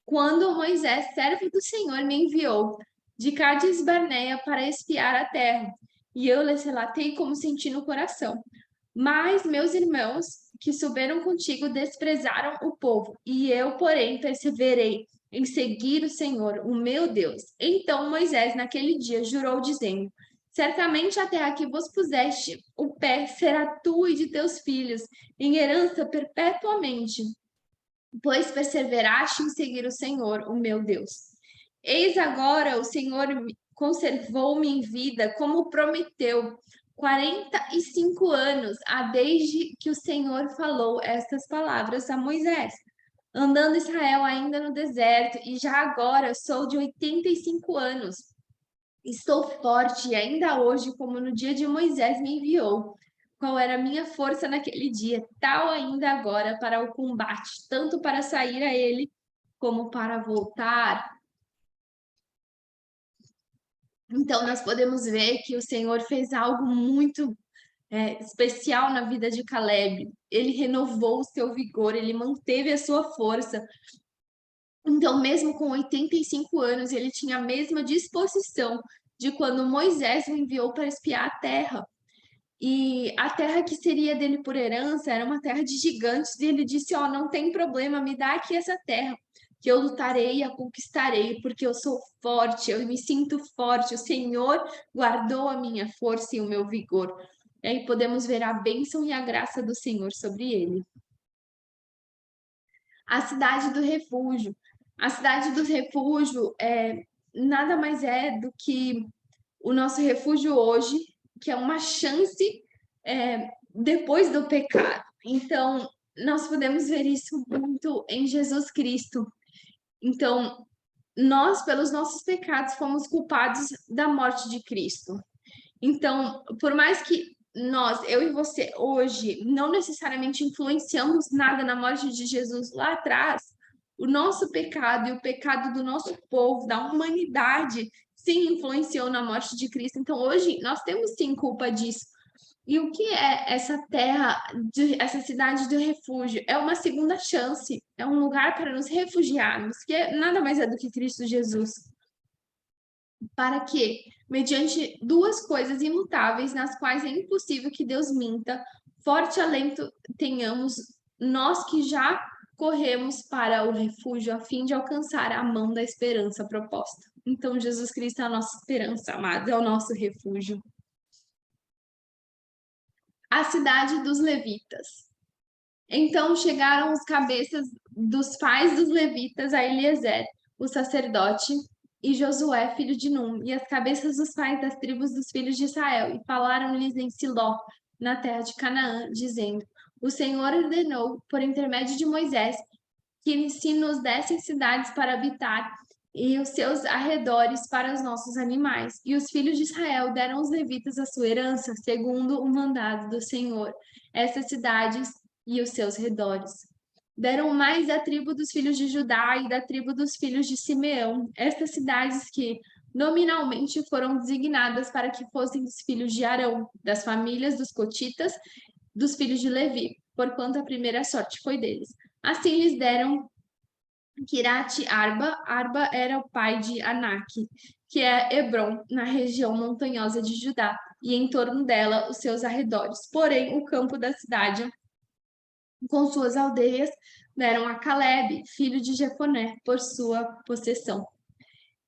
quando Moisés, servo do Senhor, me enviou de Cádiz Barneia para espiar a terra, e eu lhes relatei como senti no coração. Mas meus irmãos que subiram contigo desprezaram o povo, e eu, porém, perseverei em seguir o Senhor, o meu Deus. Então Moisés, naquele dia, jurou, dizendo: Certamente a terra que vos puseste o pé será tua e de teus filhos, em herança perpetuamente, pois perseveraste em seguir o Senhor, o meu Deus. Eis agora o Senhor conservou-me em vida, como prometeu, 45 anos há desde que o Senhor falou estas palavras a Moisés, andando Israel ainda no deserto, e já agora sou de 85 anos. Estou forte, e ainda hoje, como no dia de Moisés me enviou. Qual era a minha força naquele dia, tal ainda agora para o combate, tanto para sair a ele como para voltar. Então, nós podemos ver que o Senhor fez algo muito especial na vida de Caleb. Ele renovou o seu vigor, ele manteve a sua força. Então, mesmo com 85 anos, ele tinha a mesma disposição de quando Moisés o enviou para espiar a terra. E a terra que seria dele por herança era uma terra de gigantes, e ele disse: Ó, não tem problema, me dá aqui essa terra, que eu lutarei e a conquistarei, porque eu sou forte, eu me sinto forte, o Senhor guardou a minha força e o meu vigor. E aí podemos ver a bênção e a graça do Senhor sobre ele. A cidade do refúgio. A cidade do refúgio nada mais é do que o nosso refúgio hoje, que é uma chance depois do pecado. Então, nós podemos ver isso muito em Jesus Cristo. Então, nós, pelos nossos pecados, fomos culpados da morte de Cristo. Então, por mais que nós, eu e você, hoje, não necessariamente influenciamos nada na morte de Jesus lá atrás, o nosso pecado e o pecado do nosso povo, da humanidade, sim, influenciou na morte de Cristo. Então, hoje, nós temos sim culpa disso. E o que é essa terra, essa cidade do refúgio? É uma segunda chance, é um lugar para nos refugiarmos, que nada mais é do que Cristo Jesus. Para que, mediante duas coisas imutáveis, nas quais é impossível que Deus minta, forte alento tenhamos nós que já corremos para o refúgio a fim de alcançar a mão da esperança proposta. Então, Jesus Cristo é a nossa esperança, amados, é o nosso refúgio. A cidade dos levitas. Então chegaram os cabeças dos pais dos levitas a Eliezer, o sacerdote, e Josué, filho de Num, e as cabeças dos pais das tribos dos filhos de Israel, e falaram-lhes em Siló, na terra de Canaã, dizendo: O Senhor ordenou, por intermédio de Moisés, que se nos dessem cidades para habitar e os seus arredores para os nossos animais. E os filhos de Israel deram aos levitas a sua herança, segundo o mandado do Senhor, essas cidades e os seus redores. Deram mais da tribo dos filhos de Judá e da tribo dos filhos de Simeão, estas cidades que nominalmente foram designadas para que fossem dos filhos de Arão, das famílias dos cotitas, dos filhos de Levi, porquanto a primeira sorte foi deles. Assim lhes deram Kirati Arba. Arba era o pai de Anak, que é Hebron, na região montanhosa de Judá, e em torno dela os seus arredores. Porém, o campo da cidade, com suas aldeias, deram a Caleb, filho de Jefoné, por sua possessão.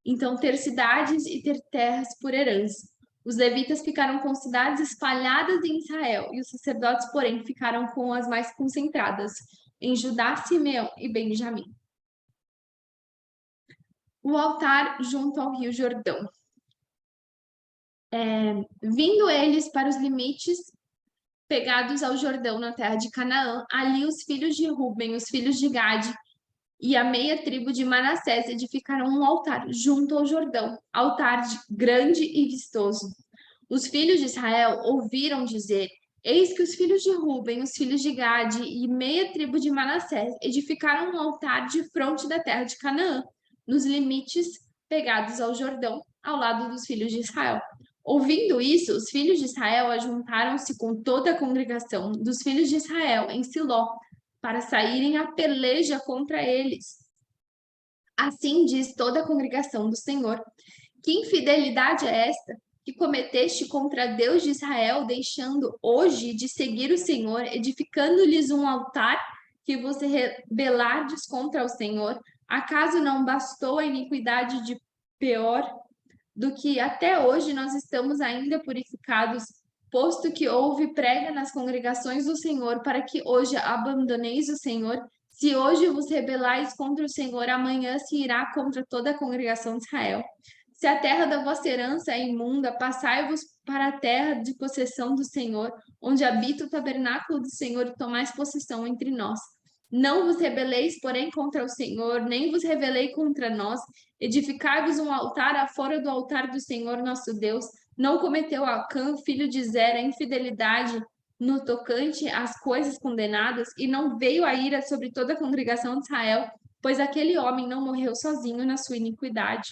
Então, ter cidades e ter terras por herança. Os levitas ficaram com cidades espalhadas em Israel, e os sacerdotes, porém, ficaram com as mais concentradas, em Judá, Simeão e Benjamim. O altar junto ao rio Jordão. Vindo eles para os limites pegados ao Jordão, na terra de Canaã. Ali os filhos de Ruben, os filhos de Gade e a meia tribo de Manassés edificaram um altar junto ao Jordão, altar grande e vistoso. Os filhos de Israel ouviram dizer: Eis que os filhos de Ruben, os filhos de Gade e meia tribo de Manassés edificaram um altar de fronte da terra de Canaã, nos limites pegados ao Jordão, ao lado dos filhos de Israel. Ouvindo isso, os filhos de Israel ajuntaram-se com toda a congregação dos filhos de Israel em Siló, para saírem à peleja contra eles. Assim diz toda a congregação do Senhor: Que infidelidade é esta que cometeste contra Deus de Israel, deixando hoje de seguir o Senhor, edificando-lhes um altar, que vos rebelardes contra o Senhor? Acaso não bastou a iniquidade de pior do que até hoje nós estamos ainda purificados, posto que houve prega nas congregações do Senhor, para que hoje abandoneis o Senhor? Se hoje vos rebelais contra o Senhor, amanhã se irá contra toda a congregação de Israel. Se a terra da vossa herança é imunda, passai-vos para a terra de possessão do Senhor, onde habita o tabernáculo do Senhor, e tomais possessão entre nós. Não vos rebeleis, porém, contra o Senhor, nem vos rebelei contra nós. Edificai-vos um altar afora do altar do Senhor nosso Deus. Não cometeu Acã, filho de Zera, infidelidade no tocante às coisas condenadas, e não veio a ira sobre toda a congregação de Israel, pois aquele homem não morreu sozinho na sua iniquidade.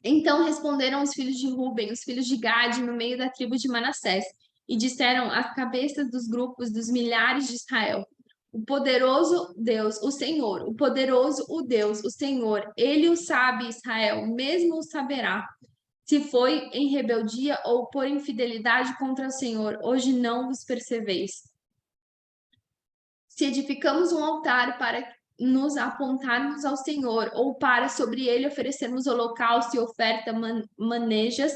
Então responderam os filhos de Ruben, os filhos de Gade, no meio da tribo de Manassés, e disseram às cabeças dos grupos dos milhares de Israel: O poderoso Deus, o Senhor, o poderoso, o Deus, o Senhor, ele o sabe, Israel, mesmo o saberá. Se foi em rebeldia ou por infidelidade contra o Senhor, hoje não vos percebeis. Se edificamos um altar para nos apontarmos ao Senhor, ou para sobre ele oferecermos holocausto e oferta manejas,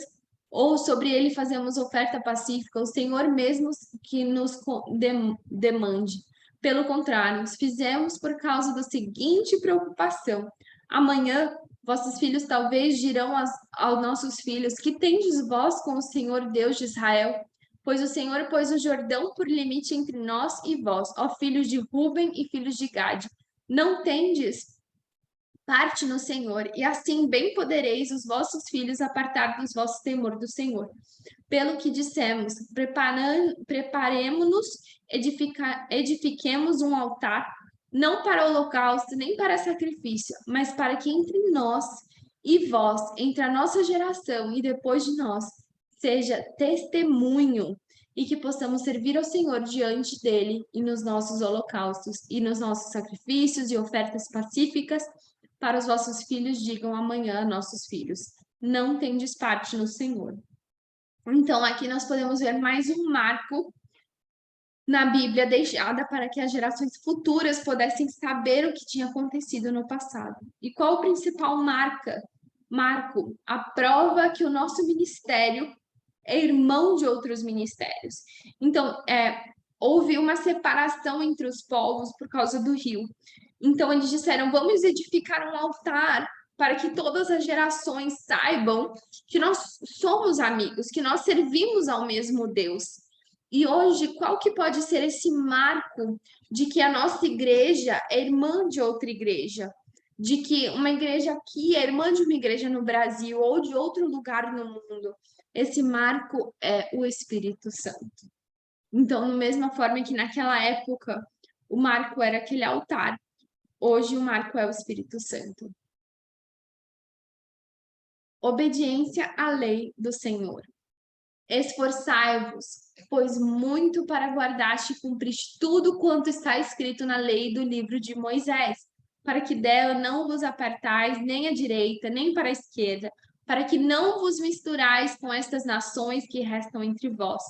ou sobre ele fazemos oferta pacífica, o Senhor mesmo que nos demande. Pelo contrário, os fizemos por causa da seguinte preocupação: amanhã vossos filhos talvez dirão aos nossos filhos: Que tendes vós com o Senhor Deus de Israel? Pois o Senhor pôs o Jordão por limite entre nós e vós, ó filhos de Ruben e filhos de Gade. Não tendes parte no Senhor, e assim bem podereis os vossos filhos apartar dos vossos temor do Senhor. Pelo que dissemos, preparemo-nos, edifiquemos um altar, não para holocausto, nem para sacrifício, mas para que entre nós e vós, entre a nossa geração e depois de nós, seja testemunho, e que possamos servir ao Senhor diante dele e nos nossos holocaustos e nos nossos sacrifícios e ofertas pacíficas. Para os vossos filhos, digam amanhã a nossos filhos: Não tendes parte no Senhor. Então, aqui nós podemos ver mais um marco na Bíblia deixada para que as gerações futuras pudessem saber o que tinha acontecido no passado. E qual o principal marco? A prova que o nosso ministério é irmão de outros ministérios. Então, houve uma separação entre os povos por causa do rio. Então, eles disseram: vamos edificar um altar para que todas as gerações saibam que nós somos amigos, que nós servimos ao mesmo Deus. E hoje, qual que pode ser esse marco de que a nossa igreja é irmã de outra igreja? De que uma igreja aqui é irmã de uma igreja no Brasil ou de outro lugar no mundo? Esse marco é o Espírito Santo. Então, da mesma forma que naquela época o marco era aquele altar, hoje o marco é o Espírito Santo. Obediência à lei do Senhor. Esforçai-vos, pois muito para guardaste e cumpriste tudo quanto está escrito na lei do livro de Moisés, para que dela não vos apartais nem à direita, nem para a esquerda, para que não vos misturais com estas nações que restam entre vós.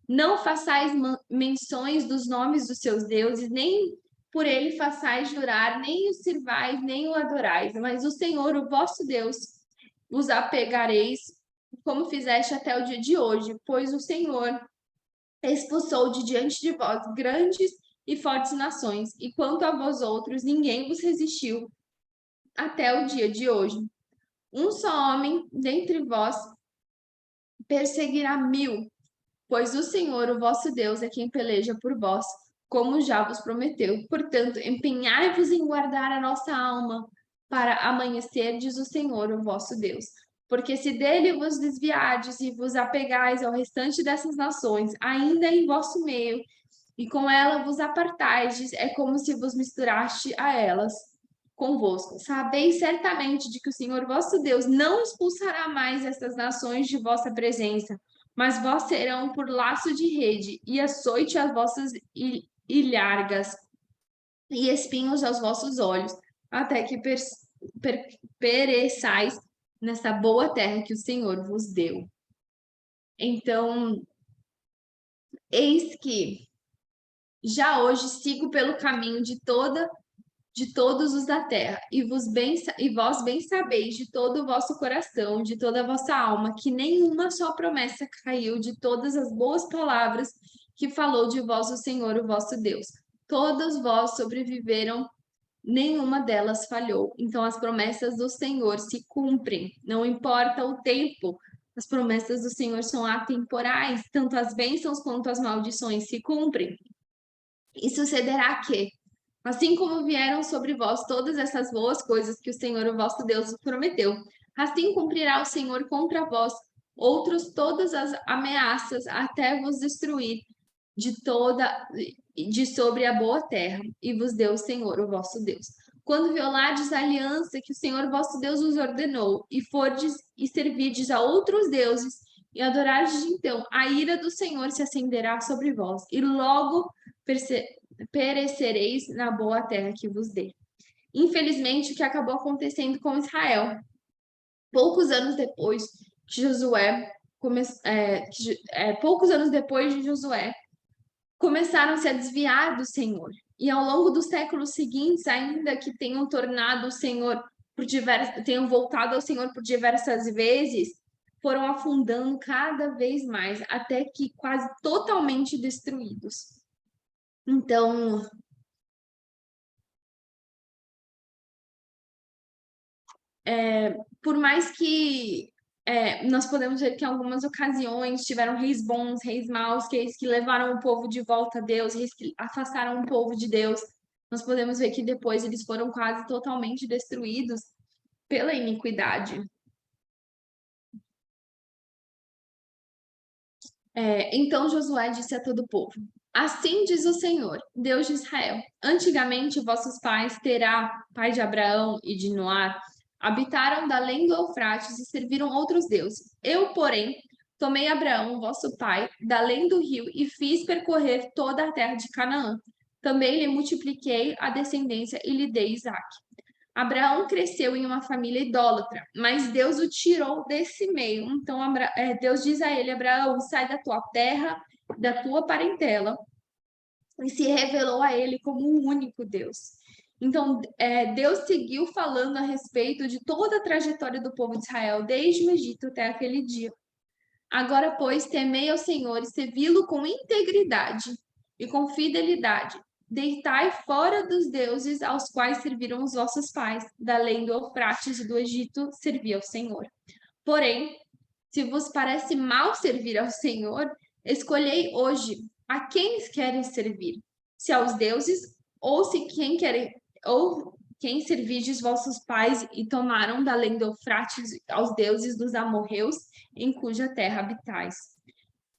Não façais menções dos nomes dos seus deuses, nem por ele façais jurar, nem o sirvais, nem o adorais, mas o Senhor, o vosso Deus, vos apegareis, como fizeste até o dia de hoje, pois o Senhor expulsou de diante de vós grandes e fortes nações, e quanto a vós outros, ninguém vos resistiu até o dia de hoje. Um só homem dentre vós perseguirá 1000, pois o Senhor, o vosso Deus, é quem peleja por vós, como já vos prometeu. Portanto, empenhai-vos em guardar a nossa alma para amanhecerdes o Senhor, o vosso Deus. Porque se dele vos desviardes e vos apegais ao restante dessas nações, ainda em vosso meio, e com ela vos apartardes, é como se vos misturaste a elas convosco. Sabeis certamente de que o Senhor vosso Deus não expulsará mais estas nações de vossa presença, mas vós serão por laço de rede, e açoite às vossas ilhargas, e espinhos aos vossos olhos, até que pereçais nessa boa terra que o Senhor vos deu. Então, eis que já hoje sigo pelo caminho de todos os da terra, e vós bem sabeis de todo o vosso coração, de toda a vossa alma, que nenhuma só promessa caiu de todas as boas palavras que falou de vós o Senhor, o vosso Deus. Todos vós sobreviveram, nenhuma delas falhou. Então as promessas do Senhor se cumprem, não importa o tempo. As promessas do Senhor são atemporais, tanto as bênçãos quanto as maldições se cumprem. E sucederá que, assim como vieram sobre vós todas essas boas coisas que o Senhor, o vosso Deus, vos prometeu, assim cumprirá o Senhor contra vós todas as ameaças até vos destruir de sobre a boa terra, e vos deu o Senhor, o vosso Deus. Quando violardes a aliança que o Senhor vosso Deus vos ordenou, e fordes e servirdes a outros deuses, e adorardes então, a ira do Senhor se acenderá sobre vós, e logo perecereis na boa terra que vos dei. Infelizmente, o que acabou acontecendo com Israel, poucos anos depois de Josué, poucos anos depois de Josué, começaram-se a desviar do Senhor. E ao longo dos séculos seguintes, ainda que tenham tornado o Senhor tenham voltado ao Senhor por diversas vezes, foram afundando cada vez mais, até que quase totalmente destruídos. Então, por mais que nós podemos ver que em algumas ocasiões tiveram reis bons, reis maus, reis que levaram o povo de volta a Deus, reis que afastaram o povo de Deus, nós podemos ver que depois eles foram quase totalmente destruídos pela iniquidade. Então Josué disse a todo o povo: Assim diz o Senhor, Deus de Israel: Antigamente vossos pais, Terá, pai de Abraão e de Noar, habitaram da além do Eufrates e serviram outros deuses. Eu, porém, tomei Abraão, vosso pai, da além do rio e fiz percorrer toda a terra de Canaã. Também lhe multipliquei a descendência e lhe dei Isaque. Abraão cresceu em uma família idólatra, mas Deus o tirou desse meio. Então, Deus diz a ele: Abraão, sai da tua terra, da tua parentela, e se revelou a ele como o único Deus. Então, Deus seguiu falando a respeito de toda a trajetória do povo de Israel, desde o Egito até aquele dia. Agora, pois, temei ao Senhor e servi-lo com integridade e com fidelidade. Deitai fora dos deuses aos quais serviram os vossos pais, da além do Eufrates e do Egito, servi ao Senhor. Porém, se vos parece mal servir ao Senhor, escolhei hoje a quem querem servir, se aos deuses, ou quem servirdes vossos pais e tomaram da além do Eufrates aos deuses dos amorreus, em cuja terra habitais.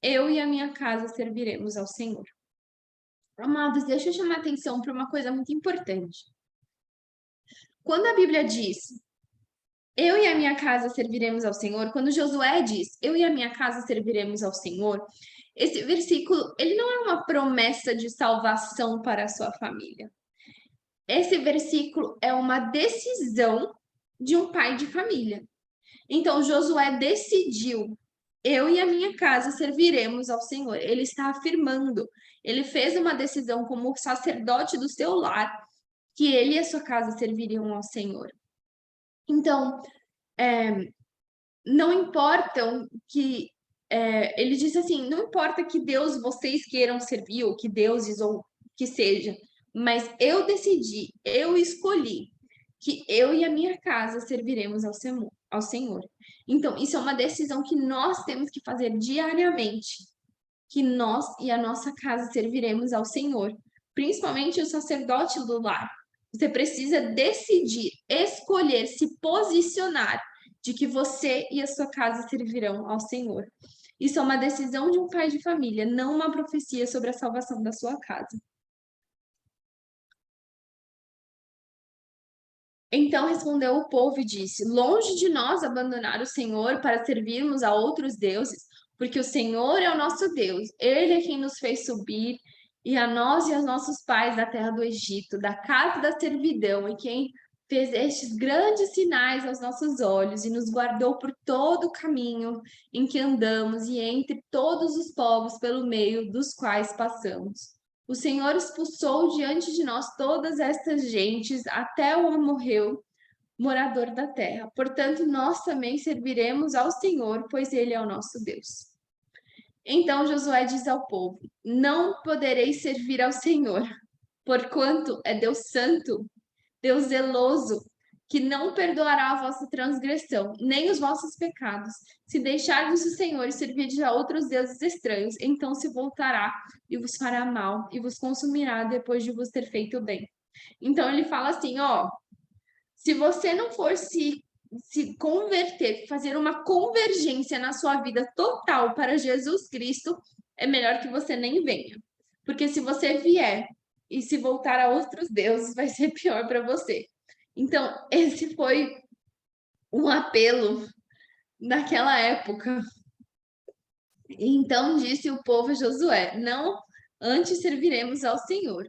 Eu e a minha casa serviremos ao Senhor. Amados, deixa eu chamar a atenção para uma coisa muito importante. Quando a Bíblia diz, eu e a minha casa serviremos ao Senhor, quando Josué diz, eu e a minha casa serviremos ao Senhor, esse versículo, ele não é uma promessa de salvação para a sua família. Esse versículo é uma decisão de um pai de família. Então, Josué decidiu, eu e a minha casa serviremos ao Senhor. Ele está afirmando, ele fez uma decisão como sacerdote do seu lar, que ele e a sua casa serviriam ao Senhor. Então, não importa que... ele disse assim, não importa que Deus vocês queiram servir, ou que deuses, ou que seja, mas eu decidi, eu escolhi que eu e a minha casa serviremos ao Senhor. Então, isso é uma decisão que nós temos que fazer diariamente, que nós e a nossa casa serviremos ao Senhor, principalmente o sacerdote do lar. Você precisa decidir, escolher, se posicionar de que você e a sua casa servirão ao Senhor. Isso é uma decisão de um pai de família, não uma profecia sobre a salvação da sua casa. Então respondeu o povo e disse: Longe de nós abandonar o Senhor para servirmos a outros deuses, porque o Senhor é o nosso Deus. Ele é quem nos fez subir, e a nós e aos nossos pais da terra do Egito, da casa da servidão, e quem fez estes grandes sinais aos nossos olhos e nos guardou por todo o caminho em que andamos e entre todos os povos pelo meio dos quais passamos. O Senhor expulsou diante de nós todas estas gentes até o amorreu, morador da terra. Portanto, nós também serviremos ao Senhor, pois ele é o nosso Deus. Então Josué diz ao povo: Não podereis servir ao Senhor, porquanto é Deus santo, Deus zeloso, que não perdoará a vossa transgressão, nem os vossos pecados. Se deixardes o Senhor e servirdes a outros deuses estranhos, então se voltará e vos fará mal e vos consumirá depois de vos ter feito bem. Então ele fala assim, ó, se você não for se converter, fazer uma convergência na sua vida total para Jesus Cristo, é melhor que você nem venha. Porque se você vier e se voltar a outros deuses, vai ser pior para você. Então, esse foi um apelo naquela época. Então disse o povo a Josué: Não, antes serviremos ao Senhor.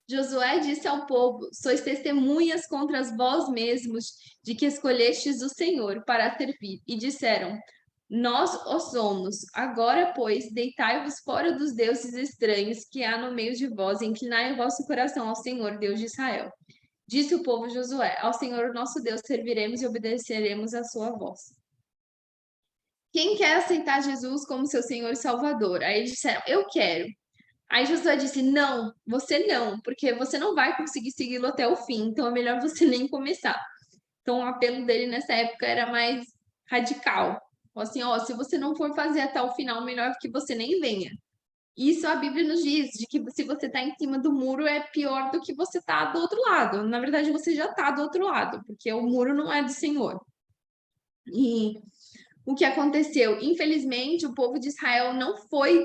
Josué disse ao povo: Sois testemunhas contra vós mesmos de que escolhestes o Senhor para servir. E disseram: Nós o somos. Agora, pois, deitai-vos fora dos deuses estranhos que há no meio de vós e inclinai o vosso coração ao Senhor, Deus de Israel. Disse o povo Josué: Ao Senhor nosso Deus serviremos e obedeceremos a sua voz. Quem quer aceitar Jesus como seu Senhor e Salvador? Aí eles disseram: Eu quero. Aí Josué disse: Não, você não, porque você não vai conseguir segui-lo até o fim, então é melhor você nem começar. Então o apelo dele nessa época era mais radical. Assim, ó, se você não for fazer até o final, melhor que você nem venha. Isso a Bíblia nos diz, de que se você está em cima do muro é pior do que você está do outro lado. Na verdade, você já está do outro lado, porque o muro não é do Senhor. E o que aconteceu? Infelizmente, o povo de Israel não foi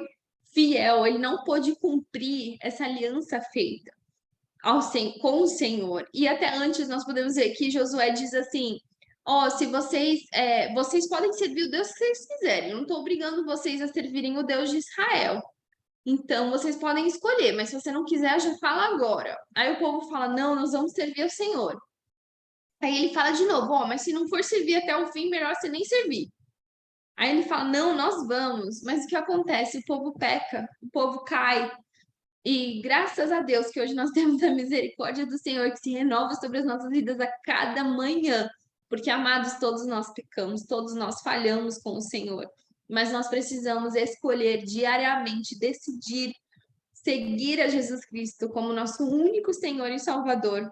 fiel, ele não pôde cumprir essa aliança feita com o Senhor. E até antes nós podemos ver que Josué diz assim: ó, se vocês podem servir o Deus que vocês quiserem, eu não estou obrigando vocês a servirem o Deus de Israel. Então, vocês podem escolher, mas se você não quiser, já fala agora. Aí o povo fala: não, nós vamos servir ao Senhor. Aí ele fala de novo: ó, mas se não for servir até o fim, melhor você nem servir. Aí ele fala: não, nós vamos. Mas o que acontece? O povo peca, o povo cai. E graças a Deus que hoje nós temos a misericórdia do Senhor que se renova sobre as nossas vidas a cada manhã. Porque, amados, todos nós pecamos, todos nós falhamos com o Senhor. Mas nós precisamos escolher diariamente, decidir seguir a Jesus Cristo como nosso único Senhor e Salvador,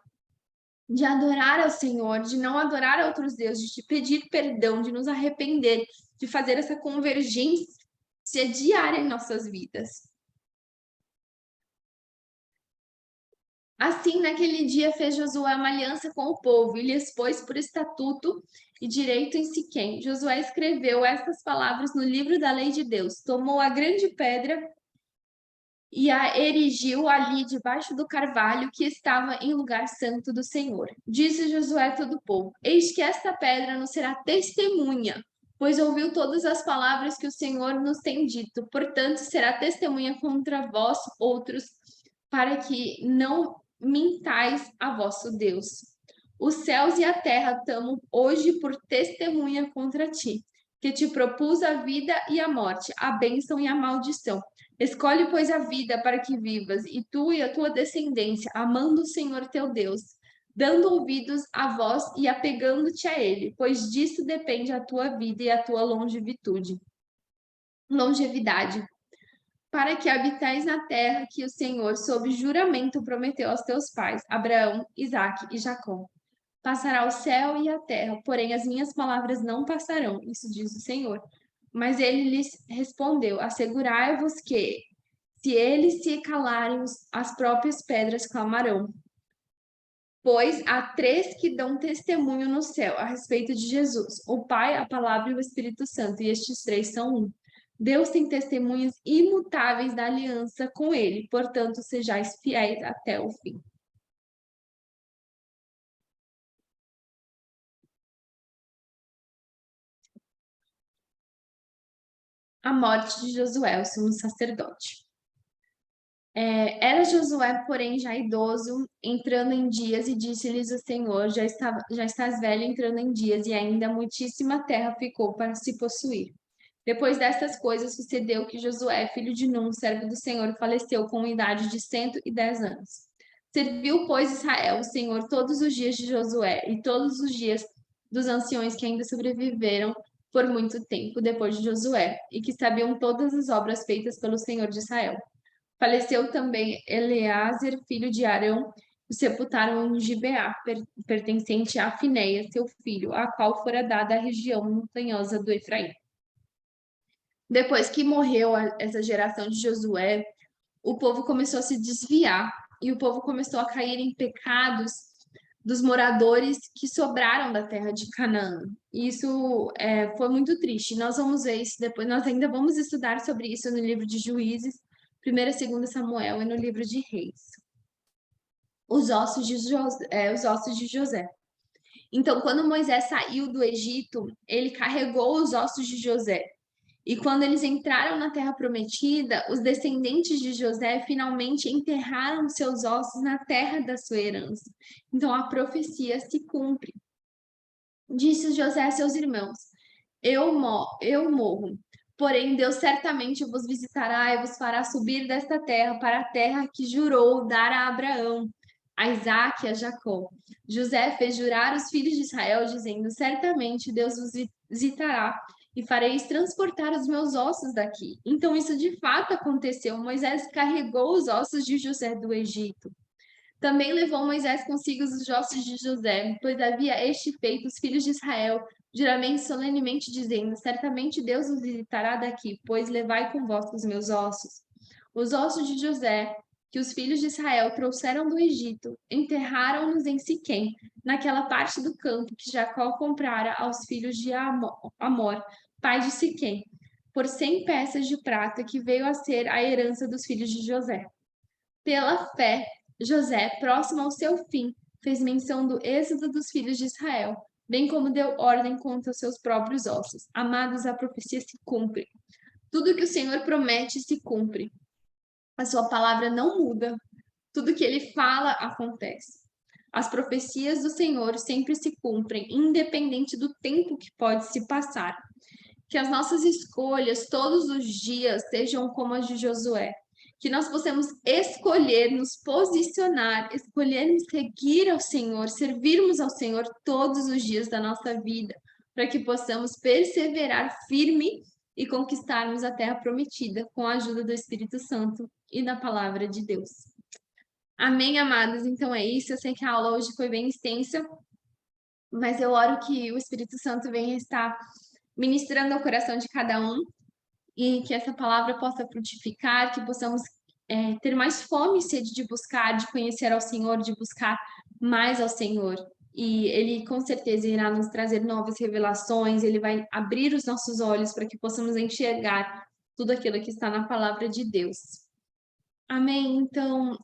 de adorar ao Senhor, de não adorar a outros deuses, de pedir perdão, de nos arrepender, de fazer essa convergência diária em nossas vidas. Assim, naquele dia fez Josué uma aliança com o povo e lhes pôs por estatuto e direito em Siquém. Josué escreveu estas palavras no livro da lei de Deus, tomou a grande pedra e a erigiu ali debaixo do carvalho que estava em lugar santo do Senhor. Disse Josué a todo o povo: Eis que esta pedra nos será testemunha, pois ouviu todas as palavras que o Senhor nos tem dito. Portanto, será testemunha contra vós outros, para que não mintais a vosso Deus. Os céus e a terra tomam hoje por testemunha contra ti, que te propus a vida e a morte, a bênção e a maldição. Escolhe, pois, a vida para que vivas, e tu e a tua descendência, amando o Senhor teu Deus, dando ouvidos à voz e apegando-te a Ele, pois disso depende a tua vida e a tua longevidade, para que habitais na terra que o Senhor, sob juramento, prometeu aos teus pais, Abraão, Isaque e Jacó. Passará o céu e a terra, porém as minhas palavras não passarão, isso diz o Senhor. Mas ele lhes respondeu: assegurai-vos que, se eles se calarem, as próprias pedras clamarão. Pois há três que dão testemunho no céu a respeito de Jesus: o Pai, a Palavra e o Espírito Santo, e estes três são um. Deus tem testemunhas imutáveis da aliança com ele, portanto, sejais fiéis até o fim. A morte de Josué, o sumo sacerdote. Era Josué, porém, já idoso, entrando em dias, e disse-lhes o Senhor: já estás velho, entrando em dias, e ainda muitíssima terra ficou para se possuir. Depois destas coisas, sucedeu que Josué, filho de Num, servo do Senhor, faleceu com idade de 110 anos. Serviu, pois, Israel, o Senhor, todos os dias de Josué, e todos os dias dos anciões que ainda sobreviveram por muito tempo depois de Josué, e que sabiam todas as obras feitas pelo Senhor de Israel. Faleceu também Eleazer, filho de Arão, e sepultaram em Gibeá, pertencente a Finéia, seu filho, a qual fora dada a região montanhosa do Efraim. Depois que morreu essa geração de Josué, o povo começou a se desviar e o povo começou a cair em pecados dos moradores que sobraram da terra de Canaã. E isso foi muito triste. Nós vamos ver isso depois, nós ainda vamos estudar sobre isso no livro de Juízes, 1ª e 2ª Samuel e no livro de Reis. Os ossos de José. Então, quando Moisés saiu do Egito, ele carregou os ossos de José. E quando eles entraram na Terra Prometida, os descendentes de José finalmente enterraram seus ossos na terra da sua herança. Então a profecia se cumpre. Disse José a seus irmãos: eu morro, porém Deus certamente vos visitará e vos fará subir desta terra para a terra que jurou dar a Abraão, a Isaque e a Jacó. José fez jurar os filhos de Israel, dizendo: certamente Deus vos visitará e fareis transportar os meus ossos daqui. Então isso de fato aconteceu. Moisés carregou os ossos de José do Egito. Também levou Moisés consigo os ossos de José, pois havia este feito os filhos de Israel, juramento solenemente dizendo: certamente Deus os visitará daqui, pois levai convosco os meus ossos. Os ossos de José, que os filhos de Israel trouxeram do Egito, enterraram-nos em Siquém, naquela parte do campo que Jacó comprara aos filhos de Amor, pai de Siquém, por 100 peças de prata, que veio a ser a herança dos filhos de José. Pela fé, José, próximo ao seu fim, fez menção do êxodo dos filhos de Israel, bem como deu ordem contra os seus próprios ossos. Amados, a profecia se cumpre. Tudo que o Senhor promete se cumpre. A sua palavra não muda. Tudo que ele fala acontece. As profecias do Senhor sempre se cumprem, independente do tempo que pode se passar. Que as nossas escolhas todos os dias sejam como as de Josué. Que nós possamos escolher, nos posicionar, escolhermos seguir ao Senhor, servirmos ao Senhor todos os dias da nossa vida, para que possamos perseverar firme e conquistarmos a terra prometida com a ajuda do Espírito Santo e da palavra de Deus. Amém, amados? Então é isso. Eu sei que a aula hoje foi bem extensa, mas eu oro que o Espírito Santo venha estar ministrando ao coração de cada um e que essa palavra possa frutificar, que possamos ter mais fome e sede de buscar, de conhecer ao Senhor, de buscar mais ao Senhor. E Ele com certeza irá nos trazer novas revelações, Ele vai abrir os nossos olhos para que possamos enxergar tudo aquilo que está na palavra de Deus. Amém? Então,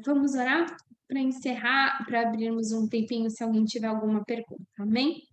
vamos orar para encerrar, para abrirmos um tempinho se alguém tiver alguma pergunta. Amém?